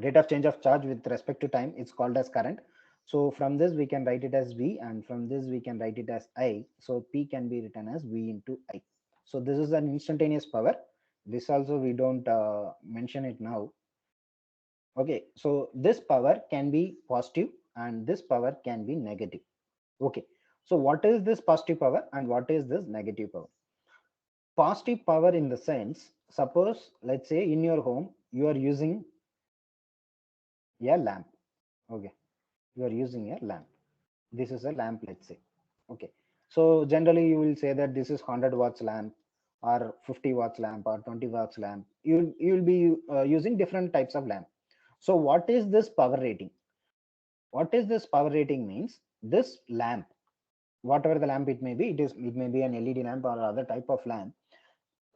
rate of change of charge with respect to time, it's called as current. So from this we can write it as V, and from this we can write it as I. So P can be written as V into I. So this is an instantaneous power. This also we don't mention it now. Okay, so this power can be positive and this power can be negative. Okay, so what is this positive power and what is this negative power? Positive power in the sense, suppose let's say in your home you are using a lamp. Okay, you are using a lamp. This is a lamp, let's say. Okay, so generally you will say that this is 100 watts lamp or 50 watts lamp or 20 watts lamp. You'll be using different types of lamp. So what is this power rating? What is this power rating means? This lamp, whatever the lamp it may be, it may be an LED lamp or other type of lamp.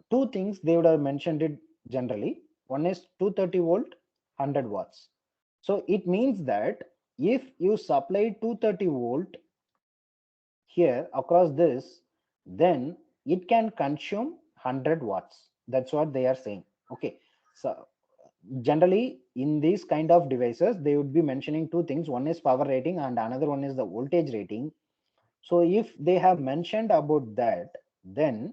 Two things they would have mentioned it generally. One is 230 volt, 100 watts. So it means that if you supply 230 volt here across this, then it can consume 100 watts. That's what they are saying. Okay, so generally in these kind of devices they would be mentioning two things. One is power rating and another one is the voltage rating. So if they have mentioned about that, then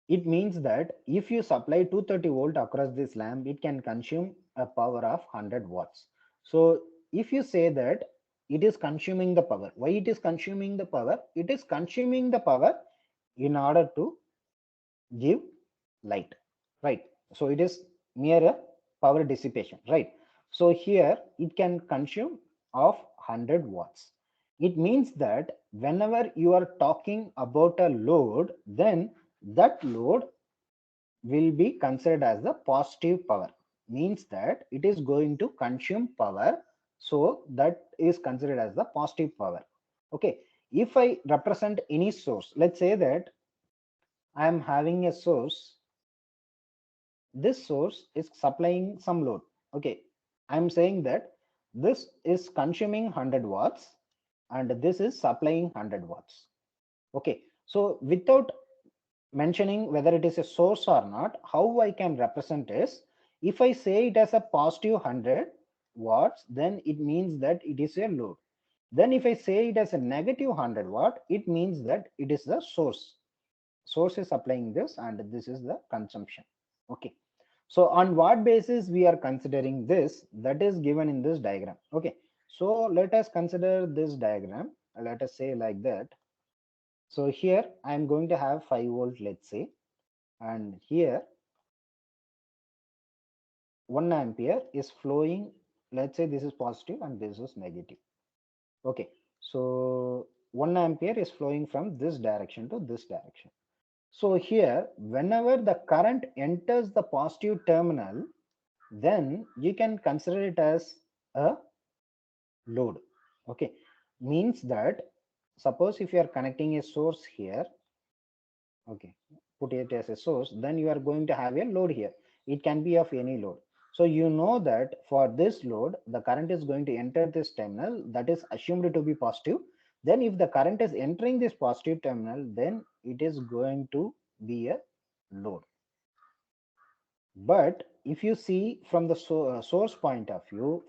it means that if you supply 230 volt across this lamp, it can consume a power of 100 watts. So if you say that it is consuming the power, why it is consuming the power? It is consuming the power in order to give light, right? So it is mere a power dissipation, right? So here it can consume of 100 watts. It means that whenever you are talking about a load, then that load will be considered as the positive power. Means that it is going to consume power, so that is considered as the positive power. Okay, if I represent any source, let's say that I am having a source. This source is supplying some load. Okay, I'm saying that this is consuming 100 watts and this is supplying 100 watts. Okay, so without mentioning whether it is a source or not, how I can represent is, if I say it as a positive 100, watts, then it means that it is a load. Then if I say it as a negative 100 watt, it means that it is the source. Source is supplying this and this is the consumption. Okay. So on what basis we are considering this, that is given in this diagram. Okay. So let us consider this diagram. Let us say like that. So here I am going to have 5 volt, let's say, and here 1 ampere is flowing. Let's say this is positive and this is negative. Okay. So 1 ampere is flowing from this direction to this direction. So here, whenever the current enters the positive terminal, then you can consider it as a load. Okay, means that suppose if you are connecting a source here, okay, put it as a source, then you are going to have a load here. It can be of any load. So you know that for this load, the current is going to enter this terminal, that is assumed to be positive. Then if the current is entering this positive terminal, then it is going to be a load. But if you see from the source point of view,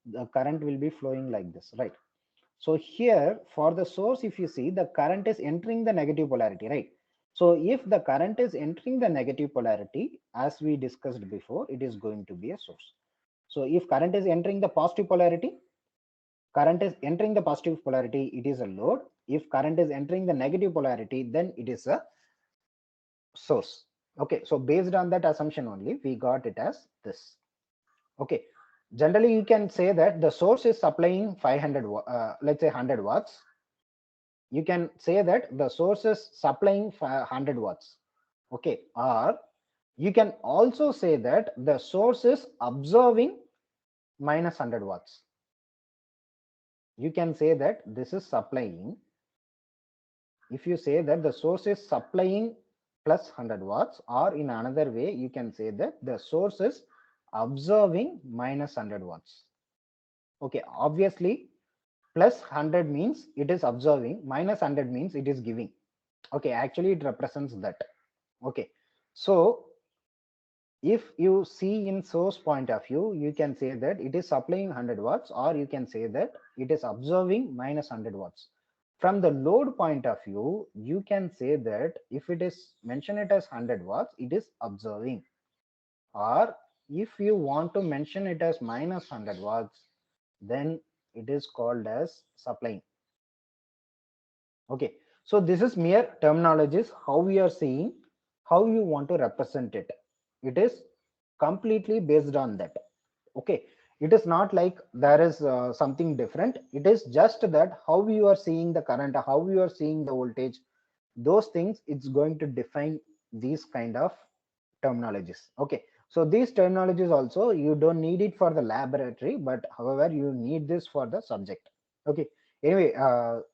the current will be flowing like this, right? So here for the source, if you see, the current is entering the negative polarity, right? So if the current is entering the negative polarity, as we discussed before, it is going to be a source. So if current is entering the positive polarity, it is a load. If current is entering the negative polarity, then it is a source. Okay, so based on that assumption only, we got it as this. Okay, generally you can say that the source is supplying 500, let's say 100 watts. You can say that the source is supplying 100 watts. Okay, or you can also say that the source is observing minus 100 watts. You can say that this is supplying. If you say that the source is supplying plus 100 watts, or in another way, you can say that the source is observing minus 100 watts. Okay, obviously, plus 100 means it is observing, minus 100 means it is giving. Okay, actually, it represents that. Okay, so if you see in source point of view, you can say that it is supplying 100 watts, or you can say that it is observing minus 100 watts. From the load point of view, you can say that if it is mention it as 100 watts, it is observing. Or if you want to mention it as minus 100 watts, then it is called as supplying. Okay, so this is mere terminologies, how we are seeing, how you want to represent it. It is completely based on that. Okay, it is not like there is something different. It is just that how you are seeing the current, how you are seeing the voltage, those things, it's going to define these kind of terminologies. Okay, so these terminologies also you don't need it for the laboratory, but however you need this for the subject. Okay, anyway,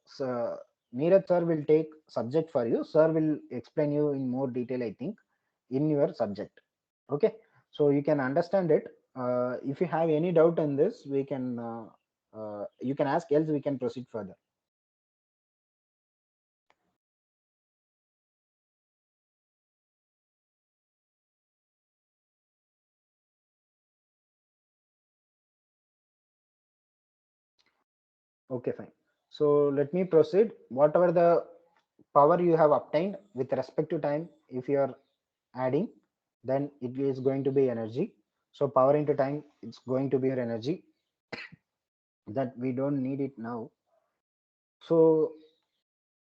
so Neeraj sir will take subject for you. Sir will explain you in more detail, I think, in your subject. Okay, so you can understand it. If you have any doubt in this, we can you can ask, else we can proceed further. Okay, fine. So let me proceed. Whatever the power you have obtained with respect to time, if you are adding, then it is going to be energy. So power into time, it's going to be your energy. That we don't need it now. So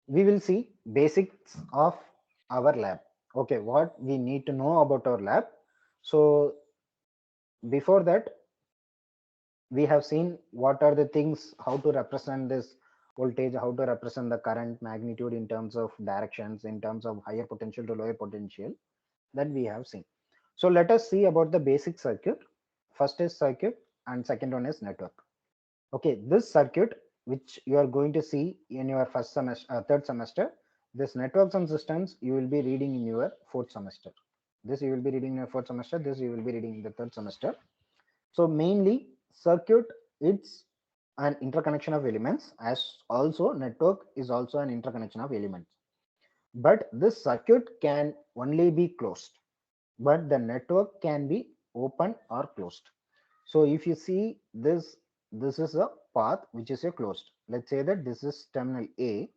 we will see basics of our lab. Okay, what we need to know about our lab. So before that, we have seen what are the things, how to represent this voltage, how to represent the current magnitude in terms of directions, in terms of higher potential to lower potential, that we have seen. So let us see about the basic circuit. First is circuit and second one is network. Okay, this circuit which you are going to see in your first semester, third semester, this networks and systems you will be reading in your fourth semester. This you will be reading in your fourth semester, this you will be reading in the third semester. So mainly circuit, it's an interconnection of elements, as also network is also an interconnection of elements. But this circuit can only be closed, but the network can be open or closed. So if you see this, this is a path which is a closed. Let's say that this is terminal A.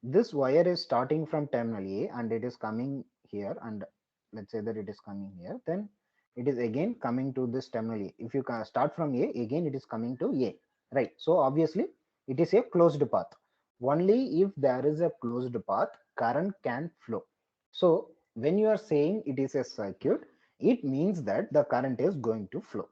This wire is starting from terminal A and it is coming here, and let's say that it is coming here. Then it is again coming to this terminal A. If you start from A, again it is coming to A, right? So obviously it is a closed path. Only if there is a closed path, current can flow. So when you are saying it is a circuit, it means that the current is going to flow.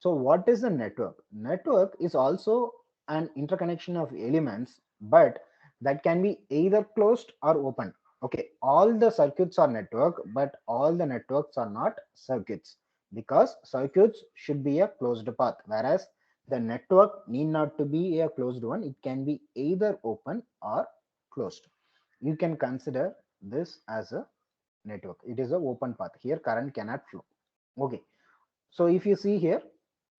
So what is a network? Network is also an interconnection of elements, but that can be either closed or open. Okay, all the circuits are network, but all the networks are not circuits, because circuits should be a closed path, whereas the network need not to be a closed one. It can be either open or closed. You can consider this as a network. It is a open path. Here current cannot flow. Okay, so if you see here,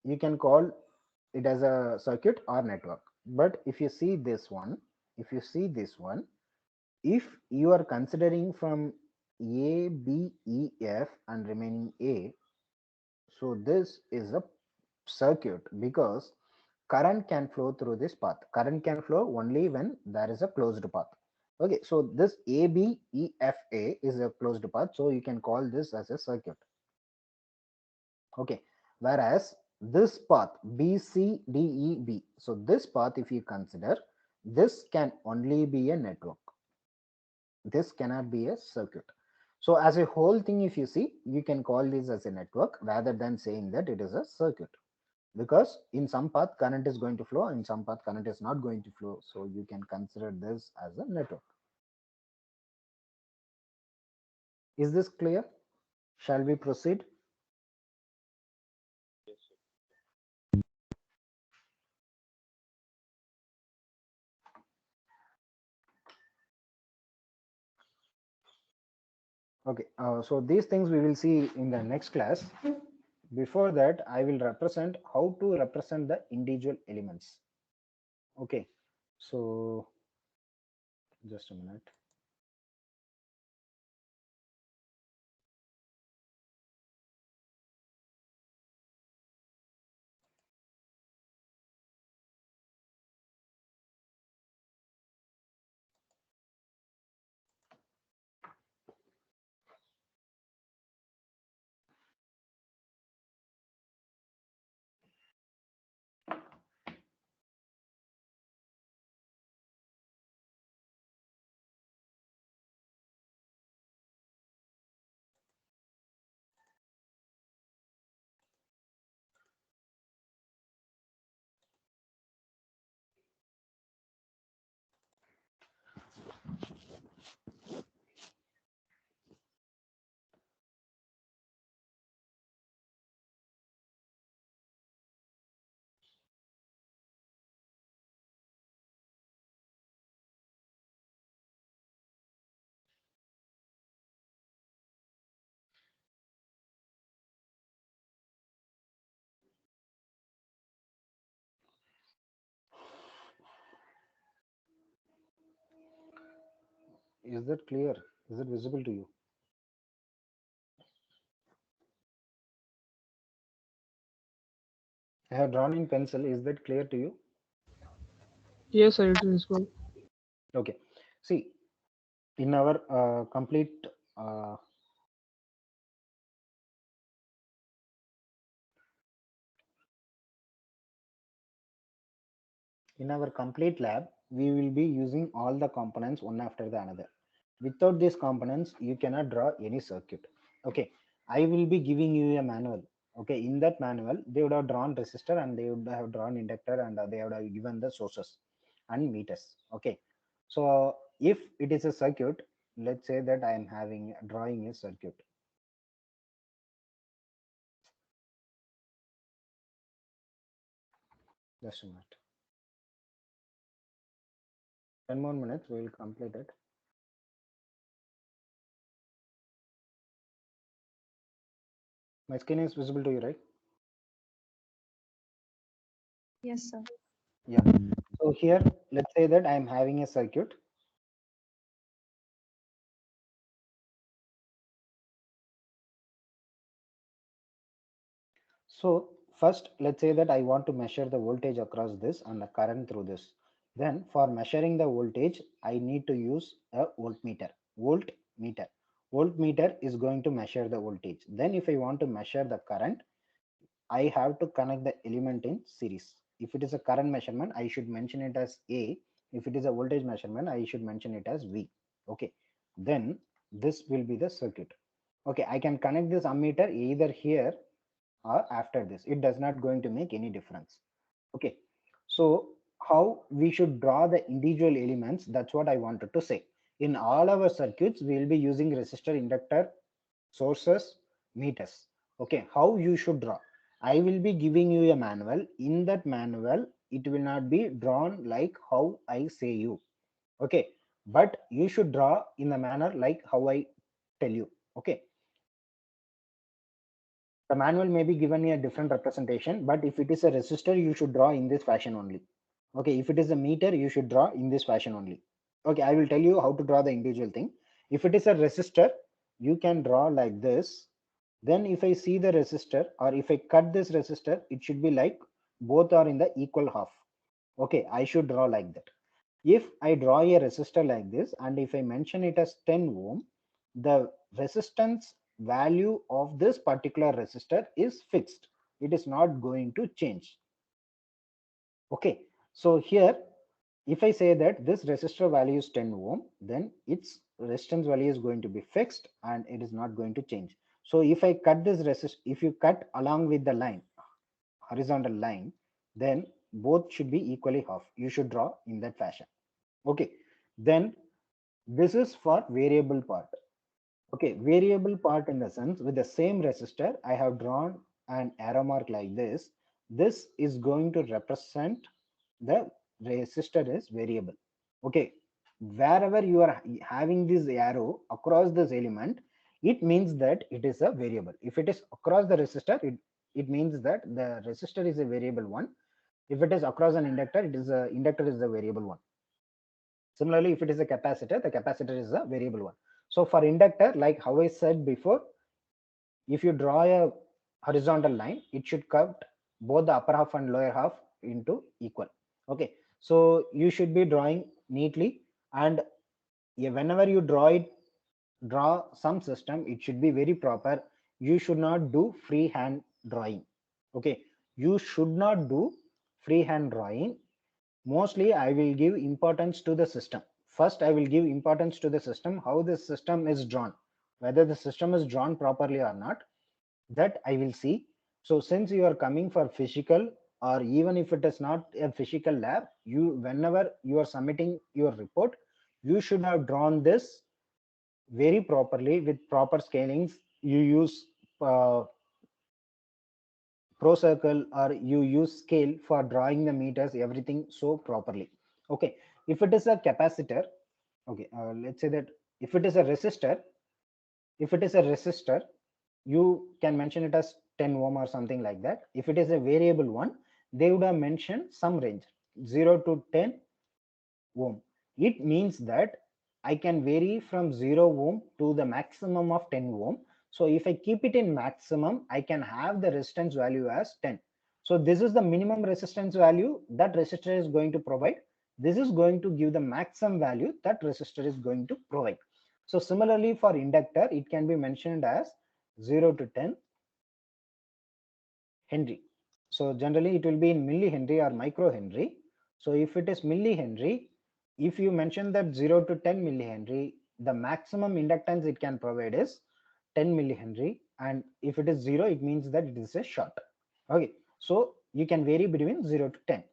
you can call it as a circuit or network. But if you see this one, if you see this one, if you are considering from A, B, E, F and remaining A, so this is a circuit because current can flow through this path. Current can flow only when there is a closed path. Okay, so this A, B, E, F, A is a closed path, so you can call this as a circuit. Okay, whereas this path B, C, D, E, B, so this path, if you consider, this can only be a network. This cannot be a circuit. So as a whole thing, if you see, you can call this as a network rather than saying that it is a circuit, because in some path current is going to flow, in some path current is not going to flow, so you can consider this as a network. Is this clear? Shall we proceed? Okay, so these things we will see in the next class. Before that, I will represent how to represent the individual elements. Okay, so just a minute. Is that clear? Is it visible to you? I have drawn in pencil. Is that clear to you? Yes, sir, it is well. Okay. See, in our complete lab, we will be using all the components one after the another. Without these components, you cannot draw any circuit. Okay, I will be giving you a manual. Okay, in that manual, they would have drawn resistor and they would have drawn inductor, and they would have given the sources and meters. Okay, so if it is a circuit, let's say that I am having drawing a circuit. Just a minute. 10 more minutes, we will complete it. My screen is visible to you, right? Yes, sir. Yeah. So here, let's say that I am having a circuit. So first let's say that I want to measure the voltage across this and the current through this. Then for measuring the voltage, I need to use a voltmeter. Voltmeter. Voltmeter is going to measure the voltage. Then if I want to measure the current, I have to connect the element in series. If it is a current measurement, I should mention it as A. If it is a voltage measurement, I should mention it as V. Okay. Then this will be the circuit. Okay, I can connect this ammeter either here or after this. It does not going to make any difference. Okay. So how we should draw the individual elements, that's what I wanted to say. In all our circuits, we will be using resistor, inductor, sources, meters. Okay, how you should draw. I will be giving you a manual. In that manual, it will not be drawn like how I say you. Okay, but you should draw in the manner like how I tell you. Okay, the manual may be given a different representation, but if it is a resistor, you should draw in this fashion only. Okay, if it is a meter, you should draw in this fashion only. Okay, I will tell you how to draw the individual thing. If it is a resistor, you can draw like this. Then if I see the resistor, or if I cut this resistor, it should be like both are in the equal half. Okay, I should draw like that. If I draw a resistor like this, and if I mention it as 10 ohm, the resistance value of this particular resistor is fixed. It is not going to change. Okay, so here if I say that this resistor value is 10 ohm, then its resistance value is going to be fixed and it is not going to change. So if I cut this resistor, if you cut along with the line, horizontal line, then both should be equally half. You should draw in that fashion. Okay, then this is for variable part. Okay, variable part in the sense with the same resistor, I have drawn an arrow mark like this. This is going to represent the resistor is variable. Okay, wherever you are having this arrow across this element, it means that it is a variable. If it is across the resistor, it means that the resistor is a variable one. If it is across an inductor, it is a inductor is a variable one. Similarly, if it is a capacitor, the capacitor is a variable one. So for inductor, like how I said before, if you draw a horizontal line, it should cut both the upper half and lower half into equal. Okay, so you should be drawing neatly, and whenever you draw some system, it should be very proper. You should not do freehand drawing. Okay, you should not do freehand drawing. Mostly I will give importance to the system. First I will give importance to the system, how the system is drawn, whether the system is drawn properly or not, that I will see. So since you are coming for physical, or even if it is not a physical lab, you whenever you are submitting your report, you should have drawn this very properly with proper scalings. You use pro circle or you use scale for drawing the meters, everything so properly. Okay, if it is a capacitor, okay, let's say that if it is a resistor, you can mention it as 10 ohm or something like that. If it is a variable one, they would have mentioned some range 0 to 10 ohm. It means that I can vary from 0 ohm to the maximum of 10 ohm. So if I keep it in maximum, I can have the resistance value as 10. So this is the minimum resistance value that resistor is going to provide. This is going to give the maximum value that resistor is going to provide. So similarly for inductor, it can be mentioned as 0 to 10 Henry. So generally it will be in millihenry or microhenry. So if it is millihenry, if you mention that 0 to 10 millihenry, the maximum inductance it can provide is 10 millihenry. And if it is 0, it means that it is a short. Okay, so you can vary between 0 to 10.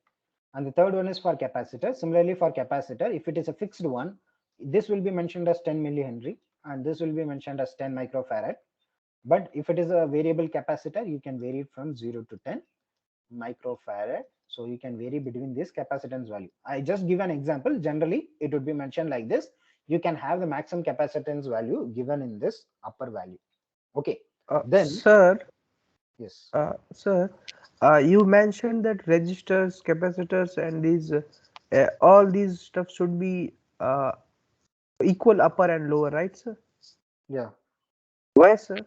And the third one is for capacitor. Similarly for capacitor, if it is a fixed one, this will be mentioned as 10 millihenry and this will be mentioned as 10 microfarad. But if it is a variable capacitor, you can vary it from 0 to 10 microfarad. So you can vary between this capacitance value. I just give an example. Generally, it would be mentioned like this. You can have the maximum capacitance value given in this upper value. Okay. Then, Sir, yes. sir, you mentioned that resistors, capacitors, and these all these stuff should be equal upper and lower, right, sir? Yeah. Why, sir?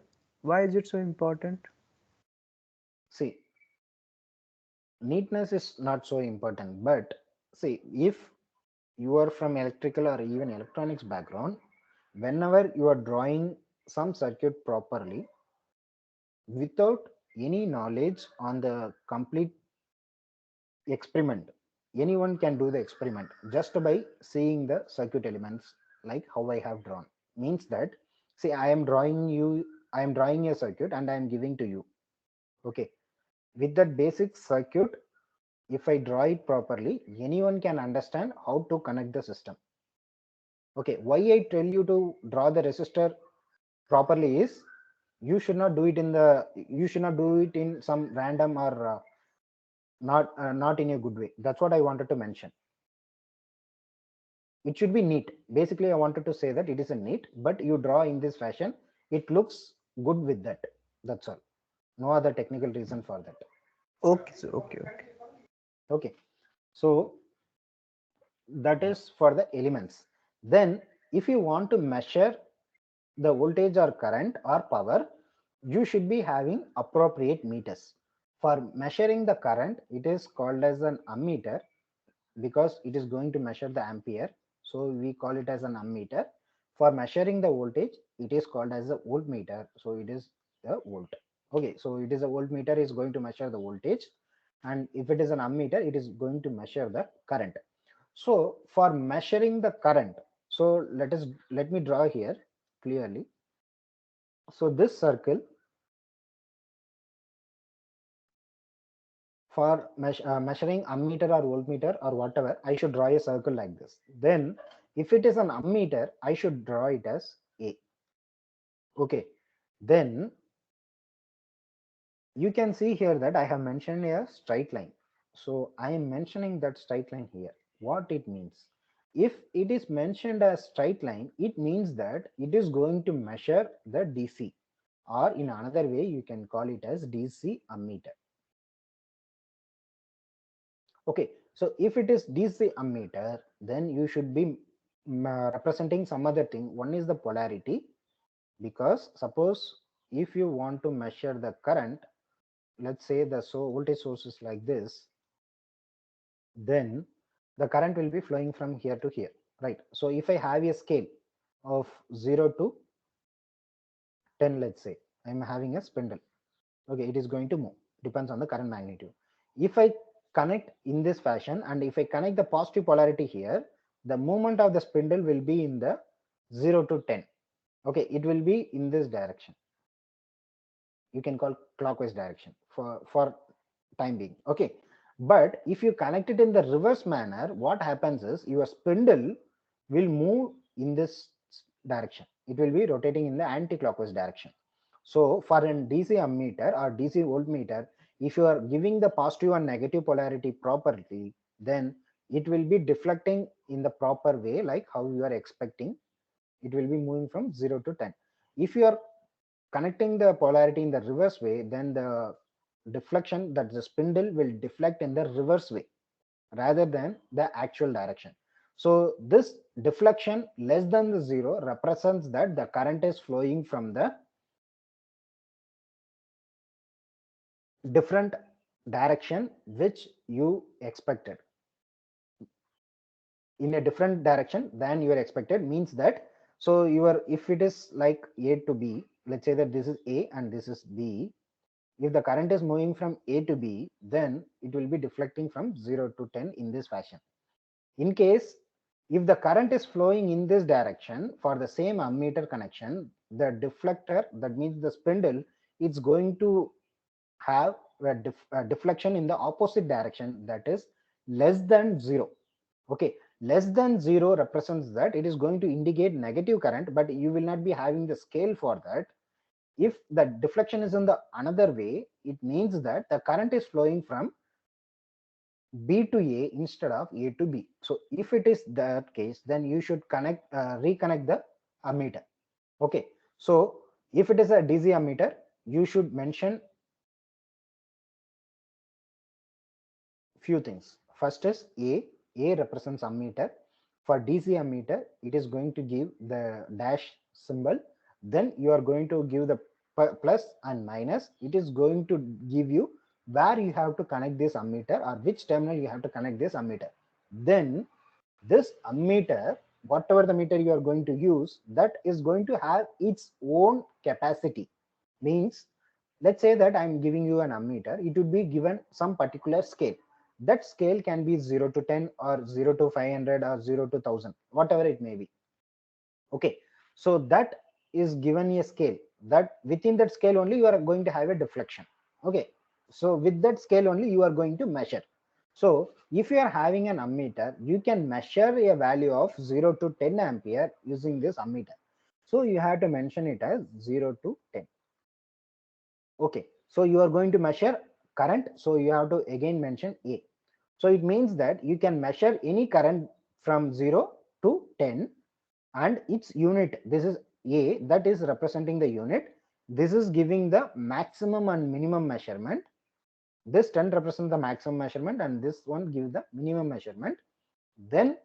Why is it so important? See, neatness is not so important, but see, if you are from electrical or even electronics background, whenever you are drawing some circuit properly without any knowledge on the complete experiment, anyone can do the experiment just by seeing the circuit elements like how I have drawn. Means that, see, I am drawing a circuit and I am giving to you. Okay, with that basic circuit, if I draw it properly, anyone can understand how to connect the system. Okay, why I tell you to draw the resistor properly is, you should not do it in some random or not in a good way. That's what I wanted to mention. It should be neat. Basically, I wanted to say that it is a neat, but you draw in this fashion, it looks good with that. That's all. No other technical reason for that. Okay, sir. Okay. Okay, so that is for the elements. Then if you want to measure the voltage or current or power, you should be having appropriate meters. For measuring the current, it is called as an ammeter, because it is going to measure the ampere, so we call it as an ammeter. For measuring the voltage, it is called as a voltmeter, so it is the volt. Okay, so it is a voltmeter is going to measure the voltage, and if it is an ammeter, it is going to measure the current. So for measuring the current, so let me draw here clearly. So this circle, for measuring ammeter or voltmeter or whatever, I should draw a circle like this. Then if it is an ammeter, I should draw it as A. Okay, then you can see here that I have mentioned a straight line. So I am mentioning that straight line here. What it means? If it is mentioned as straight line, it means that it is going to measure the DC, or in another way, you can call it as DC ammeter. Okay, so if it is DC ammeter, then you should be representing some other thing. One is the polarity, because suppose if you want to measure the current, let's say the voltage source is like this, then the current will be flowing from here to here, right? So if I have a scale of 0 to 10, let's say I'm having a spindle. Okay, it is going to move, depends on the current magnitude. If I connect in this fashion, and if I connect the positive polarity here, the movement of the spindle will be in the 0 to 10. Okay, it will be in this direction. You can call clockwise direction for time being. Okay, but if you connect it in the reverse manner, what happens is your spindle will move in this direction. It will be rotating in the anti-clockwise direction. So for an DC ammeter or DC voltmeter, if you are giving the positive and negative polarity properly, then it will be deflecting in the proper way, like how you are expecting. It will be moving from 0 to 10. If you are connecting the polarity in the reverse way, then the deflection, that the spindle will deflect in the reverse way rather than the actual direction. So this deflection less than the 0 represents that the current is flowing from the different direction which you expected. In a different direction than you are expected means that, so if it is like A to B, let's say that this is A and this is B. If the current is moving from A to B, then it will be deflecting from 0 to 10 in this fashion. In case if the current is flowing in this direction for the same ammeter connection, the deflector, that means the spindle, it's going to have a deflection in the opposite direction, that is less than 0. Okay, less than 0 represents that it is going to indicate negative current, but you will not be having the scale for that. If the deflection is in the another way, it means that the current is flowing from B to A instead of A to B. So if it is that case, then you should reconnect the ammeter. Okay, so if it is a DC ammeter, you should mention few things. First is A represents ammeter. For DC ammeter, it is going to give the dash symbol. Then you are going to give the plus and minus. It is going to give you where you have to connect this ammeter or which terminal you have to connect this ammeter. Then this ammeter, whatever the meter you are going to use, that is going to have its own capacity. Means, let's say that I'm giving you an ammeter, it would be given some particular scale. That scale can be 0 to 10 or 0 to 500 or 0 to 1000, whatever it may be. Okay, so that is given a scale, that within that scale only you are going to have a deflection. Okay, so with that scale only you are going to measure. So if you are having an ammeter, you can measure a value of 0 to 10 ampere using this ammeter. So you have to mention it as 0 to 10. Okay, so you are going to measure current, so you have to again mention A. So it means that you can measure any current from 0 to 10 and its unit, this is A, that is representing the unit. This is giving the maximum and minimum measurement. This 10 represents the maximum measurement and this one gives the minimum measurement. Then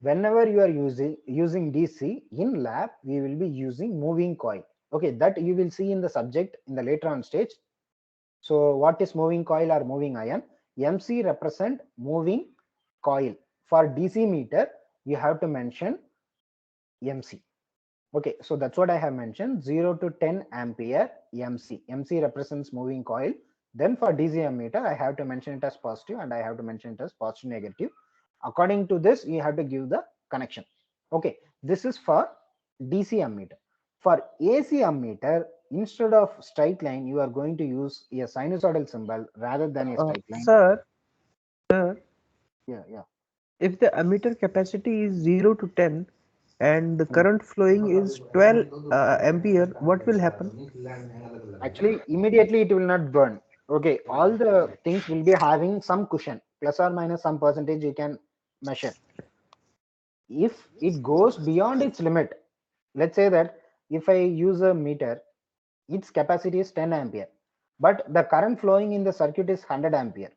whenever you are using DC in lab, we will be using moving coil. Okay, that you will see in the subject in the later on stage. So what is moving coil or moving iron? MC represent moving coil. For DC meter, you have to mention MC. Okay, so that's what I have mentioned, 0 to 10 ampere MC. MC represents moving coil. Then for DC ammeter, I have to mention it as positive and I have to mention it as positive negative. According to this, you have to give the connection. Okay, this is for DC ammeter. For AC ammeter, instead of straight line, you are going to use a sinusoidal symbol rather than a straight line. Sir, Yeah. if the ammeter capacity is 0 to 10 and the current flowing is 12 ampere, what will happen? Actually, immediately it will not burn. Okay, all the things will be having some cushion, plus or minus some percentage you can measure. If it goes beyond its limit, let's say that if I use a meter, its capacity is 10 ampere, but the current flowing in the circuit is 100 ampere.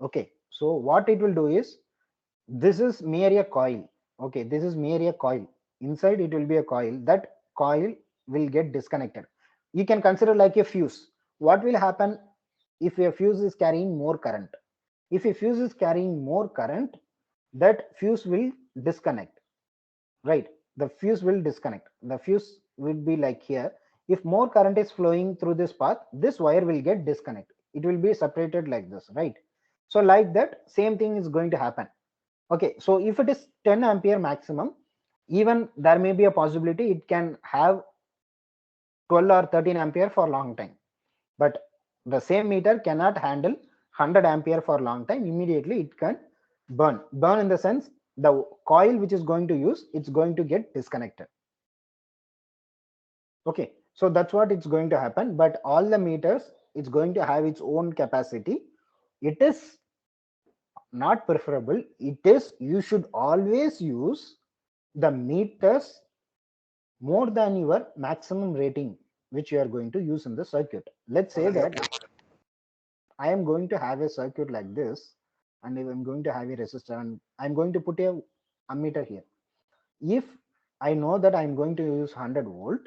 Okay, so what it will do is, this is mere a coil. Okay, this is mere a coil. Inside it will be a coil. That coil will get disconnected. You can consider like a fuse. What will happen if a fuse is carrying more current? If a fuse is carrying more current, that fuse will disconnect. Right, the fuse will disconnect. The fuse will be like here. If more current is flowing through this path, this wire will get disconnected. It will be separated like this, right? So like that, same thing is going to happen. Okay, so if it is 10 ampere maximum, even there may be a possibility it can have 12 or 13 ampere for long time, but the same meter cannot handle 100 ampere for long time. Immediately it can burn in the sense the coil which is going to use, it's going to get disconnected. Okay, so that's what it's going to happen. But all the meters, it's going to have its own capacity. It is not preferable. It is, you should always use the meters more than your maximum rating which you are going to use in the circuit. Let's say that I am going to have a circuit like this, and I'm going to have a resistor, and I'm going to put a ammeter here. If I know that I'm going to use 100 volt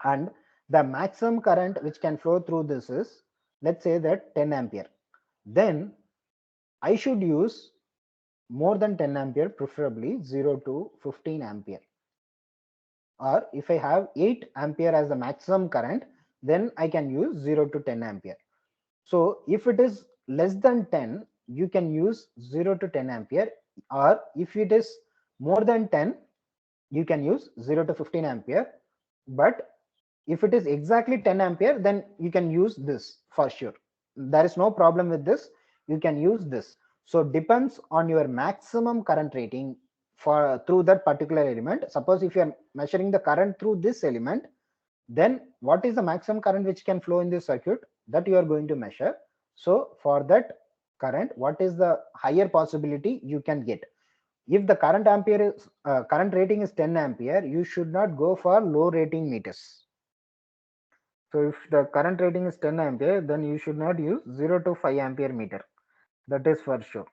and the maximum current which can flow through this is, let's say that 10 ampere, then I should use more than 10 ampere, preferably 0 to 15 ampere. Or if I have 8 ampere as the maximum current, then I can use 0 to 10 ampere. So if it is less than 10, you can use 0 to 10 ampere, or if it is more than 10, you can use 0 to 15 ampere. But if it is exactly 10 ampere, then you can use this for sure. There is no problem with this. You can use this. So depends on your maximum current rating for through that particular element. Suppose if you are measuring the current through this element, then what is the maximum current which can flow in this circuit, that you are going to measure. So for that current, what is the higher possibility you can get? If the current ampere is current rating is 10 ampere, you should not go for low rating meters. So if the current rating is 10 ampere, then you should not use 0 to 5 ampere meter. That is for sure.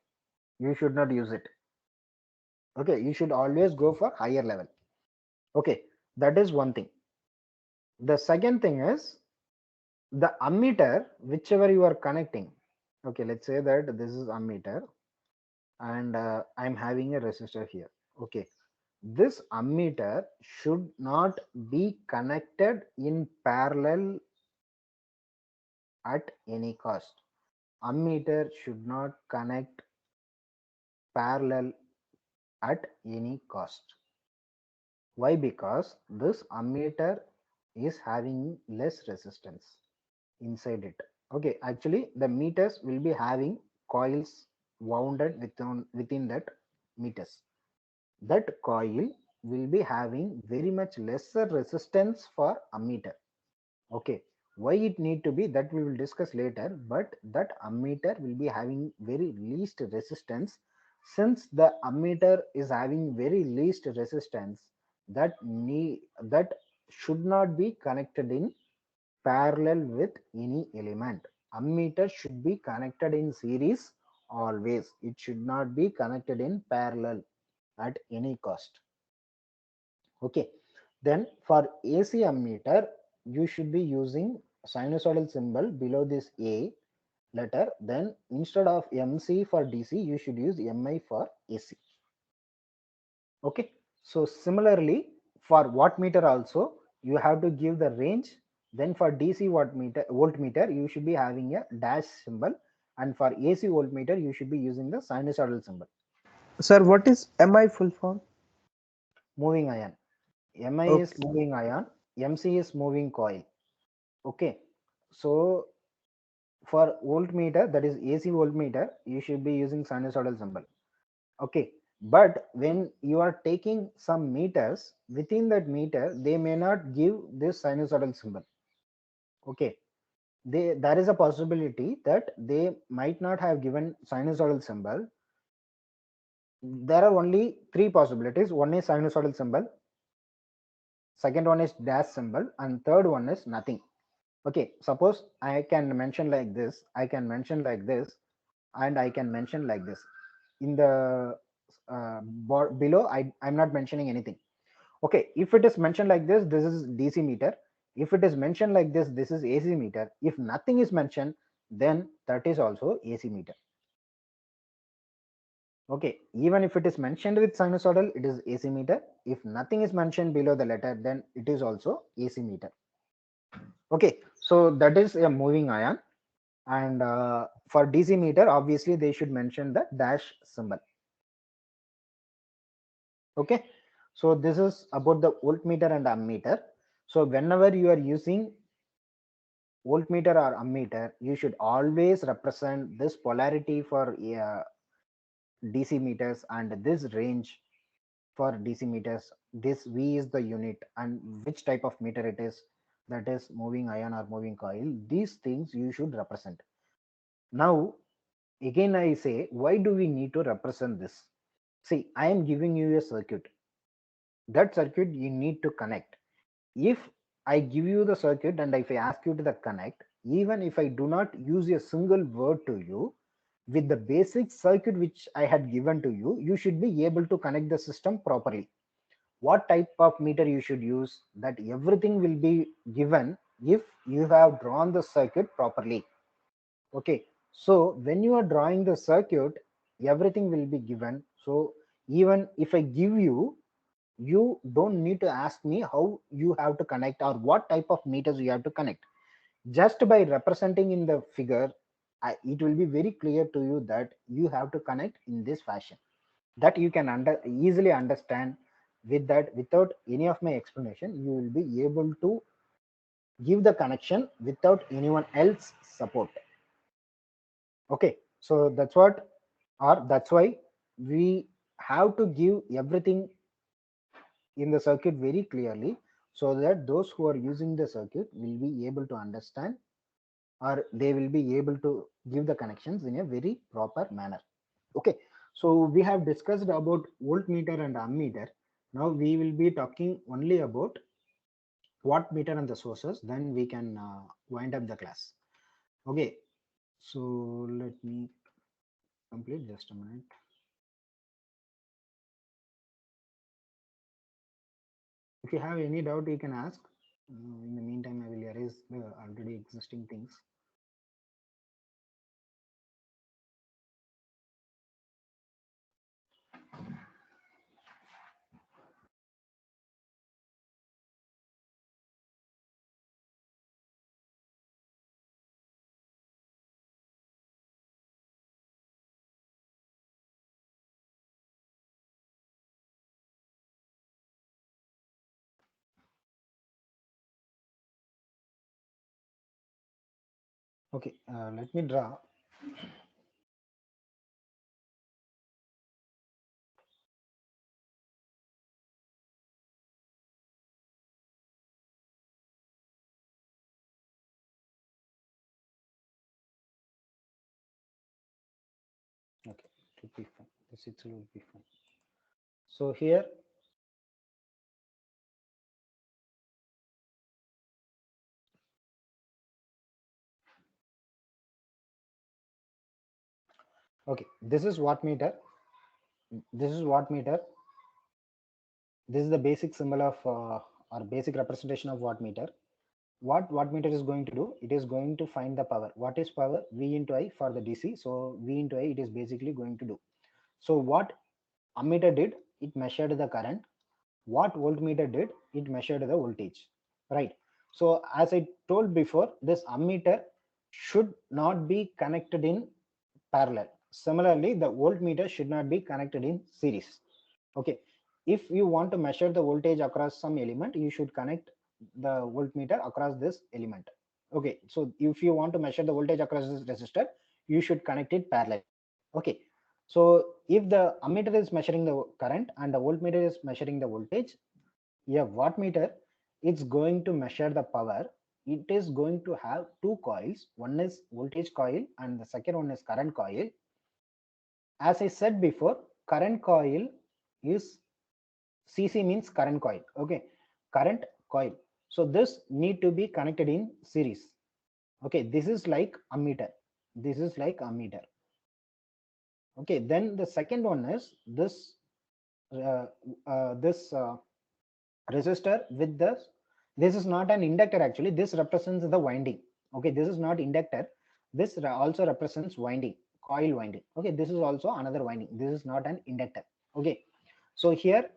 You should not use it. Okay, you should always go for higher level. Okay, that is one thing. The second thing is, the ammeter, whichever you are connecting, okay, let's say that this is ammeter and I'm having a resistor here. Okay, this ammeter should not be connected in parallel at any cost. Ammeter should not connect parallel at any cost. Why? Because this ammeter is having less resistance inside it. Okay, actually the meters will be having coils wounded within that meters. That coil will be having very much lesser resistance for ammeter. Okay, why it need to be, that we will discuss later, but that ammeter will be having very least resistance. Since the ammeter is having very least resistance, that should not be connected in parallel with any element. Ammeter should be connected in series always. It should not be connected in parallel at any cost. Okay, then for AC ammeter, you should be using sinusoidal symbol below this A letter. Then instead of MC for DC, you should use MI for AC. Okay, so similarly for wattmeter also, you have to give the range. Then for DC voltmeter, you should be having a dash symbol, and for AC voltmeter, you should be using the sinusoidal symbol. Sir, what is MI full form? Moving ion. MI is Okay. moving ion, MC is moving coil. Okay, so for voltmeter, that is AC voltmeter, you should be using sinusoidal symbol. Okay, but when you are taking some meters, within that meter they may not give this sinusoidal symbol. Okay, there is a possibility that they might not have given sinusoidal symbol. There are only three possibilities. One is sinusoidal symbol, second one is dash symbol, and third one is nothing. Okay, suppose I can mention like this, I can mention like this, and I can mention like this. In the below, I'm not mentioning anything. Okay, if it is mentioned like this is DC meter. If it is mentioned like this is AC meter. If nothing is mentioned, then that is also AC meter. Okay, even if it is mentioned with sinusoidal, it is AC meter. If nothing is mentioned below the letter, then it is also AC meter. Okay, so that is a moving ion. And for DC meter, obviously they should mention the dash symbol. Okay, so this is about the voltmeter and ammeter. So whenever you are using voltmeter or ammeter, you should always represent this polarity for DC meters and this range for DC meters. This V is the unit and which type of meter it is, that is moving ion or moving coil. These things you should represent. Now again I say, why do we need to represent this? See, I am giving you a circuit. That circuit you need to connect. If I give you the circuit and if I ask you to the connect, even if I do not use a single word to you, with the basic circuit which I had given to you, you should be able to connect the system properly. What type of meter you should use, that everything will be given if you have drawn the circuit properly. Okay, so when you are drawing the circuit, everything will be given. So even if I give you, you don't need to ask me how you have to connect or what type of meters you have to connect. Just by representing in the figure, it will be very clear to you that you have to connect in this fashion. That you can easily understand. With that, without any of my explanation, you will be able to give the connection without anyone else support. Okay, so that's what, or that's why we have to give everything in the circuit very clearly, so that those who are using the circuit will be able to understand, or they will be able to give the connections in a very proper manner. Okay, so we have discussed about voltmeter and ammeter. Now we will be talking only about wattmeter and the sources, then we can wind up the class. Okay, so let me complete, just a minute. If you have any doubt, you can ask. In the meantime, I will erase the already existing things. Okay, let me draw. Okay, it will be fine. This itself will be fine. So here, okay, this is watt meter. This is watt meter. This is the basic symbol of or basic representation of watt meter. What watt meter is going to do? It is going to find the power. What is power? V into I for the DC. So V into I, it is basically going to do. So what ammeter did? It measured the current. What voltmeter did? It measured the voltage. Right. So as I told before, this ammeter should not be connected in parallel. Similarly, the voltmeter should not be connected in series. Okay. If you want to measure the voltage across some element, you should connect the voltmeter across this element. Okay. So if you want to measure the voltage across this resistor, you should connect it parallel. Okay. So if the ammeter is measuring the current and the voltmeter is measuring the voltage, a wattmeter is going to measure the power. It is going to have two coils. One is voltage coil and the second one is current coil. As I said before, current coil is CC means current coil. Okay, current coil. So this need to be connected in series. Okay, this is like ammeter. This is like ammeter. Okay, then the second one is this uh, this resistor with this is not an inductor actually. This represents the winding. Okay, this is not inductor. This also represents winding, coil winding. Okay, this is also another winding. This is not an inductor. Okay, so here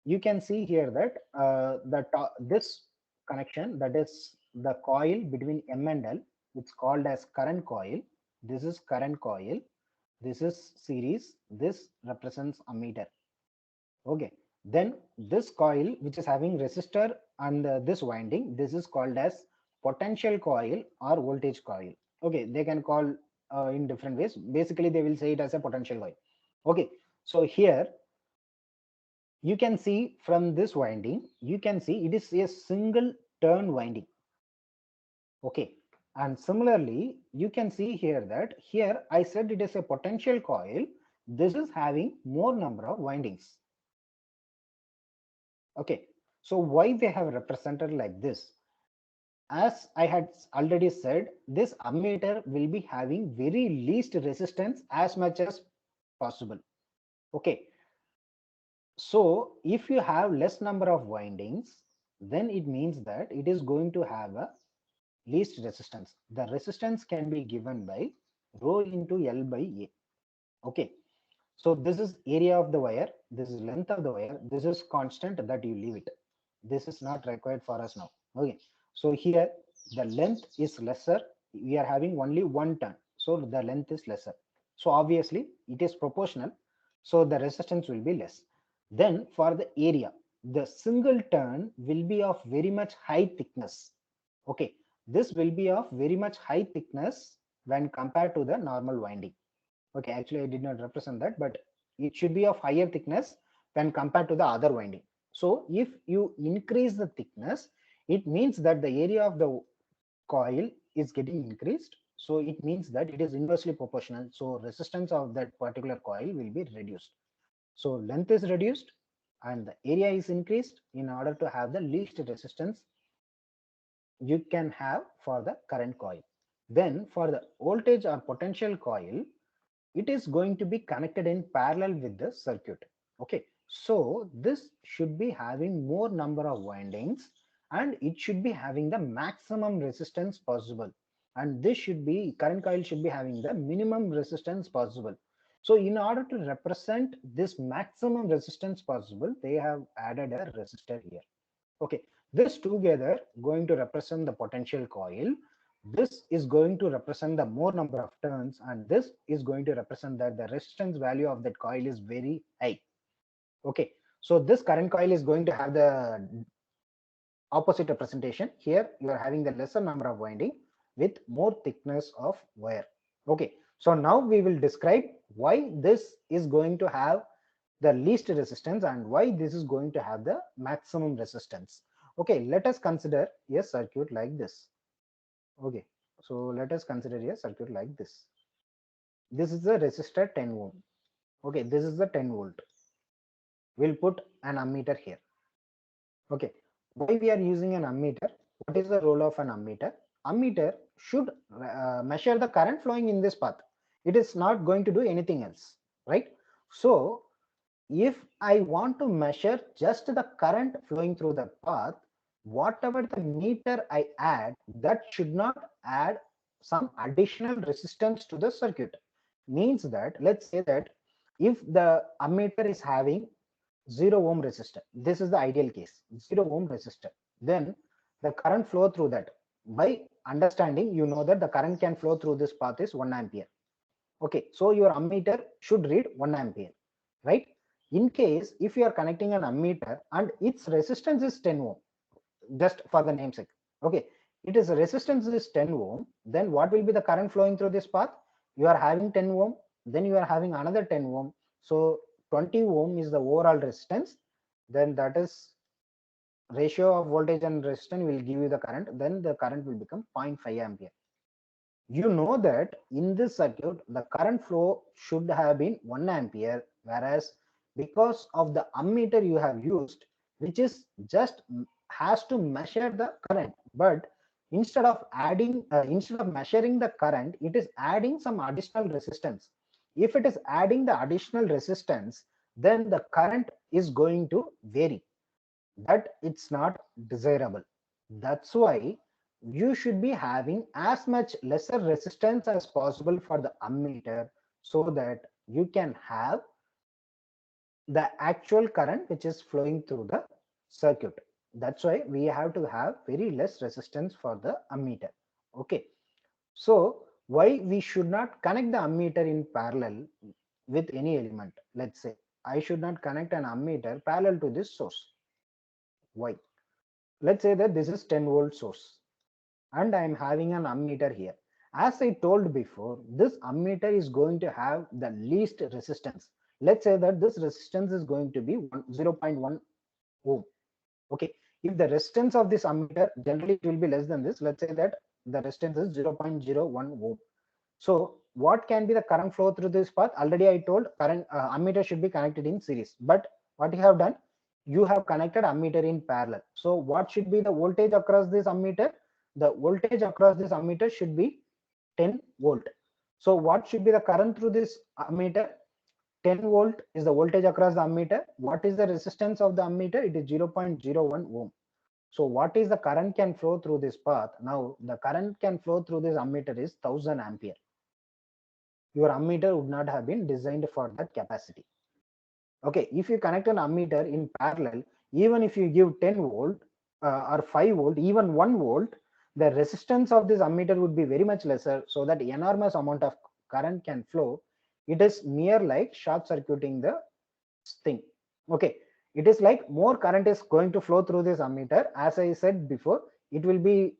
you can see here that this connection, that is the coil between M and L, it's called as current coil. This is current coil. This is series. This represents ammeter. Okay, then this coil which is having resistor and this winding, this is called as potential coil or voltage coil. Okay, they can call in different ways. Basically they will say it as a potential coil. Okay, so here you can see from this winding, you can see it is a single turn winding. Okay, and similarly you can see here that here I said it is a potential coil. This is having more number of windings. Okay, so why they have represented like this? As I had already said, this ammeter will be having very least resistance as much as possible. Okay, so if you have less number of windings, then it means that it is going to have a least resistance. The resistance can be given by rho into L by A. Okay, so this is area of the wire, this is length of the wire, this is constant that you leave it. This is not required for us now. Okay, so here the length is lesser. We are having only one turn, so the length is lesser. So obviously it is proportional, so the resistance will be less. Then for the area, the single turn will be of very much high thickness. Okay, this will be of very much high thickness when compared to the normal winding. Okay, actually I did not represent that, but it should be of higher thickness when compared to the other winding. So if you increase the thickness, it means that the area of the coil is getting increased. So it means that it is inversely proportional. So resistance of that particular coil will be reduced. So length is reduced and the area is increased in order to have the least resistance you can have for the current coil. Then for the voltage or potential coil, it is going to be connected in parallel with the circuit. Okay, so this should be having more number of windings and it should be having the maximum resistance possible, and this should be, current coil should be having the minimum resistance possible. So in order to represent this maximum resistance possible, they have added a resistor here. Okay, this together going to represent the potential coil, this is going to represent the more number of turns, and this is going to represent that the resistance value of that coil is very high. Okay, so this current coil is going to have the opposite representation. Here you are having the lesser number of winding with more thickness of wire. Okay, so now we will describe why this is going to have the least resistance and why this is going to have the maximum resistance. Okay, let us consider a circuit like this. Okay, so let us consider a circuit like this. This is a resistor 10 ohm. Okay, this is the 10 volt. We'll put an ammeter here. Okay, why we are using an ammeter? What is the role of an ammeter? Ammeter should measure the current flowing in this path. It is not going to do anything else, right? So if I want to measure just the current flowing through the path, whatever the meter I add, that should not add some additional resistance to the circuit. Means that, let's say that if the ammeter is having 0 ohm resistor, this is the ideal case, 0 ohm resistor, then the current flow through that, by understanding, you know that the current can flow through this path is 1 ampere. Okay, so your ammeter should read 1 ampere, right? In case if you are connecting an ammeter and its resistance is 10 ohm, just for the namesake, okay, it is resistance is 10 ohm, then what will be the current flowing through this path? You are having 10 ohm, then you are having another 10 ohm, so 20 ohm is the overall resistance, then that is ratio of voltage and resistance will give you the current, then the current will become 0.5 ampere. You know that in this circuit the current flow should have been 1 ampere, whereas because of the ammeter you have used, which is just has to measure the current, but instead of adding instead of measuring the current, it is adding some additional resistance. If it is adding the additional resistance, then the current is going to vary, that it's not desirable. That's why you should be having as much lesser resistance as possible for the ammeter, so that you can have the actual current which is flowing through the circuit. That's why we have to have very less resistance for the ammeter. Okay, so why we should not connect the ammeter in parallel with any element? Let's say I should not connect an ammeter parallel to this source. Why? Let's say that this is 10 volt source and I am having an ammeter here. As I told before, this ammeter is going to have the least resistance. Let's say that this resistance is going to be 0.1 ohm. Okay, if the resistance of this ammeter, generally it will be less than this. Let's say that the resistance is 0.01 ohm. So what can be the current flow through this path? Already I told current ammeter should be connected in series, but what you have done, you have connected ammeter in parallel. So what should be the voltage across this ammeter? The voltage across this ammeter should be 10 volt. So what should be the current through this ammeter? 10 volt is the voltage across the ammeter. What is the resistance of the ammeter? It is 0.01 ohm. So what is the current can flow through this path? Now the current can flow through this ammeter is 1000 ampere. Your ammeter would not have been designed for that capacity. Okay, if you connect an ammeter in parallel, even if you give 10 volt or 5 volt, even 1 volt, the resistance of this ammeter would be very much lesser, so that enormous amount of current can flow. It is mere like short circuiting the thing. Okay, it is like more current is going to flow through this ammeter. As I said before, it will be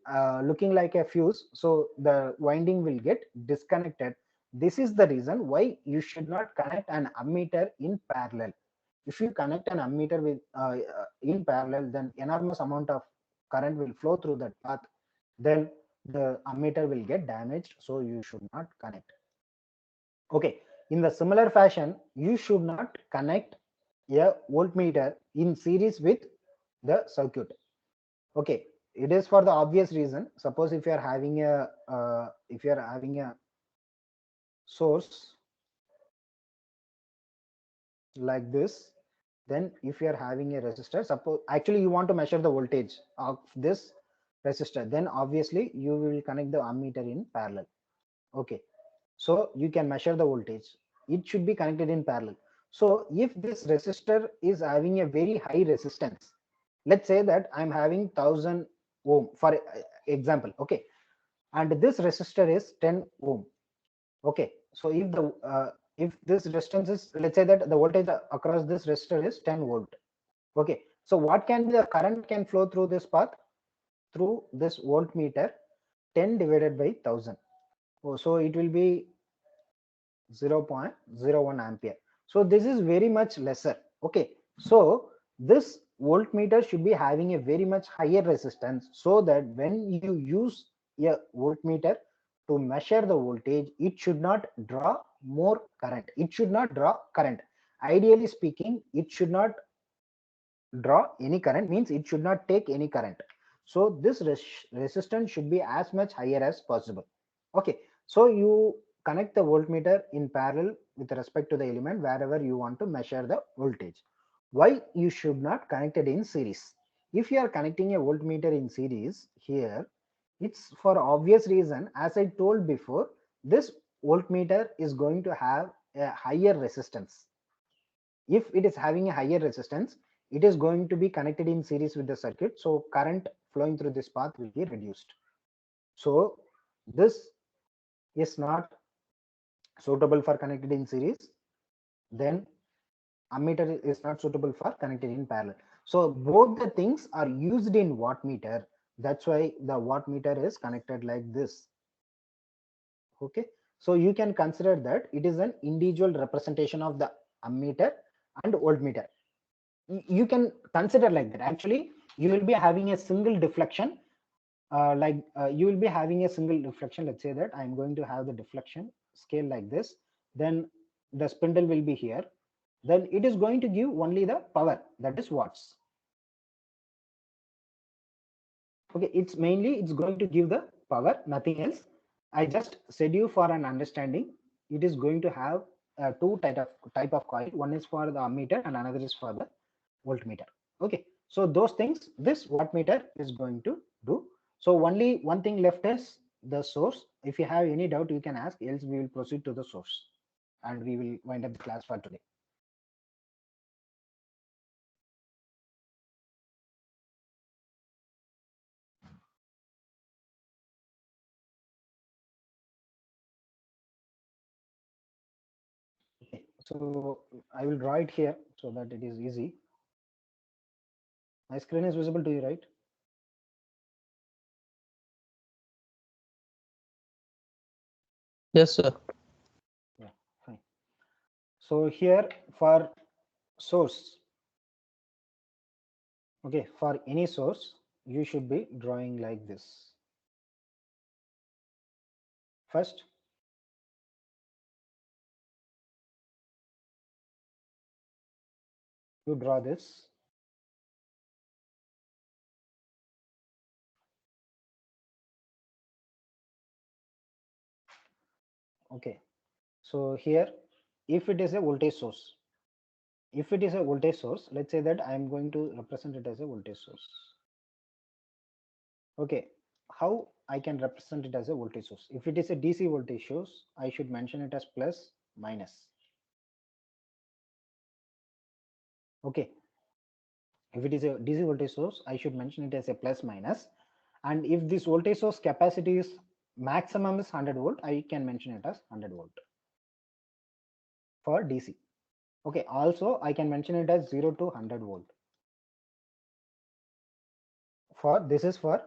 looking like a fuse, so the winding will get disconnected. This is the reason why you should not connect an ammeter in parallel. If you connect an ammeter with in parallel, then enormous amount of current will flow through that path, then the ammeter will get damaged, so you should not connect. Okay, in the similar fashion, you should not connect a voltmeter in series with the circuit. Okay, it is for the obvious reason. Suppose if you are having a source like this, Then if you are having a resistor, suppose actually you want to measure the voltage of this resistor, then obviously you will connect the ammeter in parallel. Okay, so you can measure the voltage. It should be connected in parallel. So if this resistor is having a very high resistance, let's say that I'm having 1000 ohm for example, okay, and this resistor is 10 ohm. Okay, so if this resistance is, let's say that the voltage across this resistor is 10 volt. Okay, so what can be the current can flow through this path? Through this voltmeter, 10 divided by 1000. Oh, so it will be 0.01 ampere. So this is very much lesser. Okay, so this voltmeter should be having a very much higher resistance, so that when you use a voltmeter to measure the voltage, it should not draw more current. It should not draw current. Ideally speaking, it should not draw any current, means it should not take any current. So this resistance should be as much higher as possible. Okay, so you connect the voltmeter in parallel with respect to the element wherever you want to measure the voltage. Why you should not connect it in series? If you are connecting a voltmeter in series here, it's for obvious reason. As I told before, this voltmeter is going to have a higher resistance. If it is having a higher resistance, it is going to be connected in series with the circuit, so current flowing through this path will be reduced. So this is not suitable for connected in series. Then ammeter is not suitable for connected in parallel. So both the things are used in wattmeter. That's why the wattmeter is connected like this. Okay, so you can consider that it is an individual representation of the ammeter and voltmeter. You can consider like that. Actually, you will be having a single deflection, you will be having a single deflection. Let's say that I'm going to have the deflection scale like this, then the spindle will be here, then it is going to give only the power, that is watts. Okay, it's mainly it's going to give the power, nothing else. I just said you for an understanding. It is going to have two type of coil. One is for the ammeter and another is for the voltmeter. Okay, so those things this wattmeter is going to do. So only one thing left is the source. If you have any doubt, you can ask, else we will proceed to the source and we will wind up the class for today. Okay, so I will draw it here so that it is easy. My screen is visible to you, right? Yes, sir. Yeah, fine. So here for source, okay, for any source, you should be drawing like this. First, you draw this. Okay, so here, if it is a voltage source, let's say that I am going to represent it as a voltage source. Okay, how I can represent it as a voltage source? If it is a DC voltage source, I should mention it as plus minus. Okay, if it is a DC voltage source, I should mention it as a plus minus. And if this voltage source capacity is maximum is 100 volt, I can mention it as 100 volt for DC. Okay, also I can mention it as 0 to 100 volt. For this is for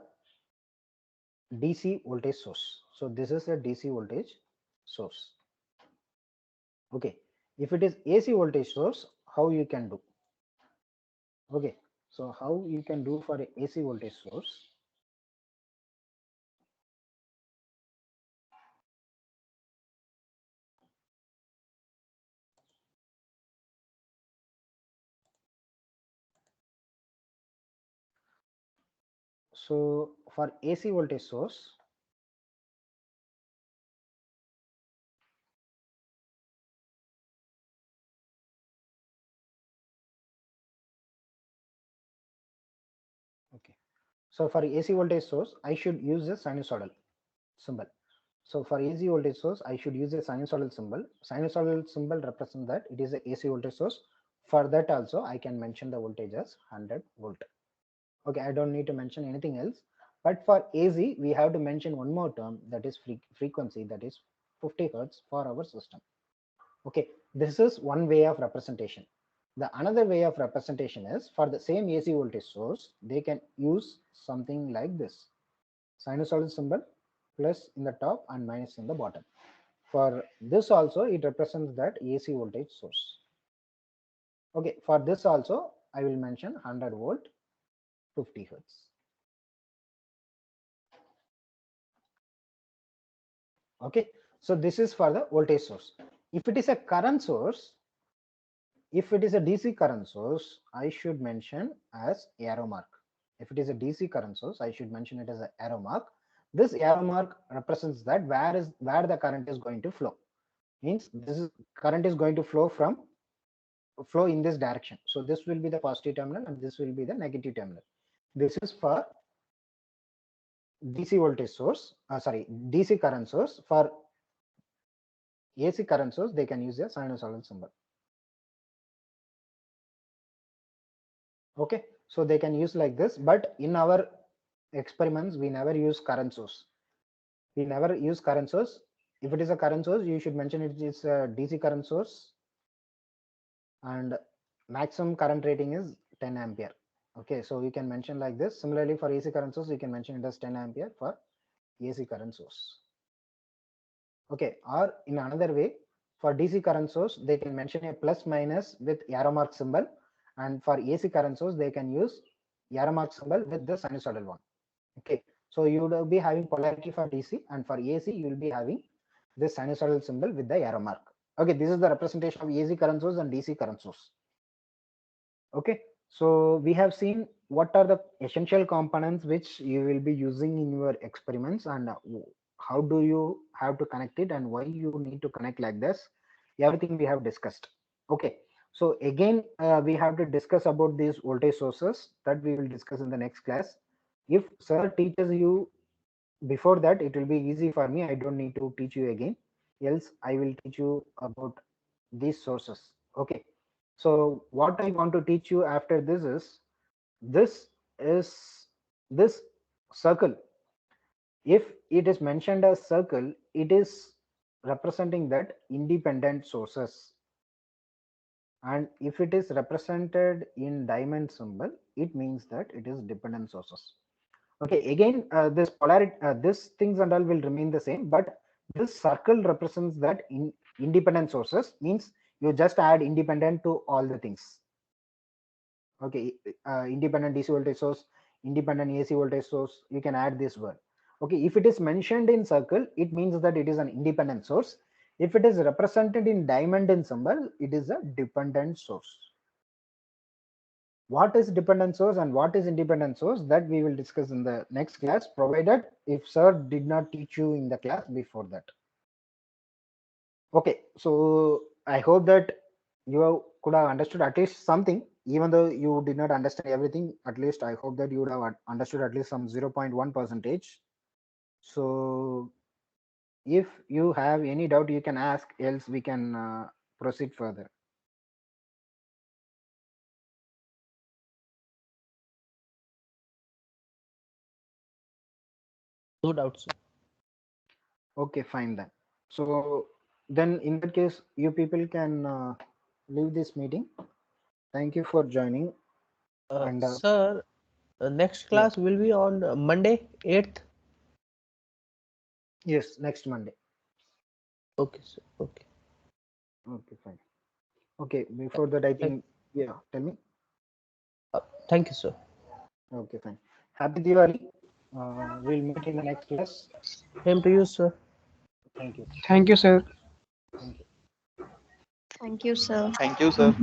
DC voltage source. So this is a DC voltage source. Okay, if it is AC voltage source, how you can do? Okay, so how you can do for a AC voltage source? So for AC voltage source, So for AC voltage source, I should use a sinusoidal symbol. So for AC voltage source, I should use a sinusoidal symbol. Sinusoidal symbol represents that it is a AC voltage source. For that also, I can mention the voltage as 100 volt. Okay, I don't need to mention anything else. But for AC, we have to mention one more term, that is frequency, that is 50 hertz for our system. Okay, this is one way of representation. The another way of representation is for the same AC voltage source, they can use something like this: sinusoidal symbol plus in the top and minus in the bottom. For this also, it represents that AC voltage source. Okay, for this also, I will mention 100 volt, 50 hertz. Okay, so this is for the voltage source. If it is a current source, if it is a DC current source, I should mention as arrow mark. If it is a DC current source, I should mention it as an arrow mark. This arrow mark represents that where the current is going to flow. Means this is current is going to flow in this direction. So this will be the positive terminal and this will be the negative terminal. This is for DC voltage source, DC current source. For AC current source, they can use a sinusoidal symbol. Okay, so they can use like this, but in our experiments, we never use current source. We never use current source. If it is a current source, you should mention it is a DC current source and maximum current rating is 10 ampere. Okay, so you can mention like this. Similarly, for AC current source, you can mention it as 10 ampere for AC current source. Okay, or in another way, for DC current source, they can mention a plus minus with arrow mark symbol, and for AC current source, they can use arrow mark symbol with the sinusoidal one. Okay, so you will be having polarity for DC, and for AC, you will be having this sinusoidal symbol with the arrow mark. Okay, this is the representation of AC current source and DC current source. Okay, so we have seen what are the essential components which you will be using in your experiments and how do you have to connect it and why you need to connect like this. Everything we have discussed. Okay, so again, we have to discuss about these voltage sources that we will discuss in the next class. If sir teaches you before that, it will be easy for me. I don't need to teach you again. Else, I will teach you about these sources. Okay. So what I want to teach you after this circle. If it is mentioned as circle, it is representing that independent sources. And if it is represented in diamond symbol, it means that it is dependent sources. Okay, again, this polarity, this things and all will remain the same, but this circle represents that independent sources, means you just add independent to all the things. Okay, independent DC voltage source, independent AC voltage source, you can add this word. Okay, if it is mentioned in circle, it means that it is an independent source. If it is represented in diamond in symbol, it is a dependent source. What is dependent source and what is independent source, that we will discuss in the next class, provided if sir did not teach you in the class before that. Okay, so I hope that you could have understood at least something, even though you did not understand everything. At least I hope that you would have understood at least some 0.1%. So if you have any doubt, you can ask, else we can proceed further. No doubt, sir. Okay, fine then. So then in that case, you people can leave this meeting. Thank you for joining. Sir, next class will be on Monday, 8th. Yes, next Monday. Okay, sir. Okay. Okay, fine. Okay, before that, I think, yeah, tell me. Thank you, sir. Okay, fine. Happy Diwali. We'll meet in the next class. Same to you, sir. Thank you. Thank you, sir. Thank you. Thank you, sir. Thank you, sir.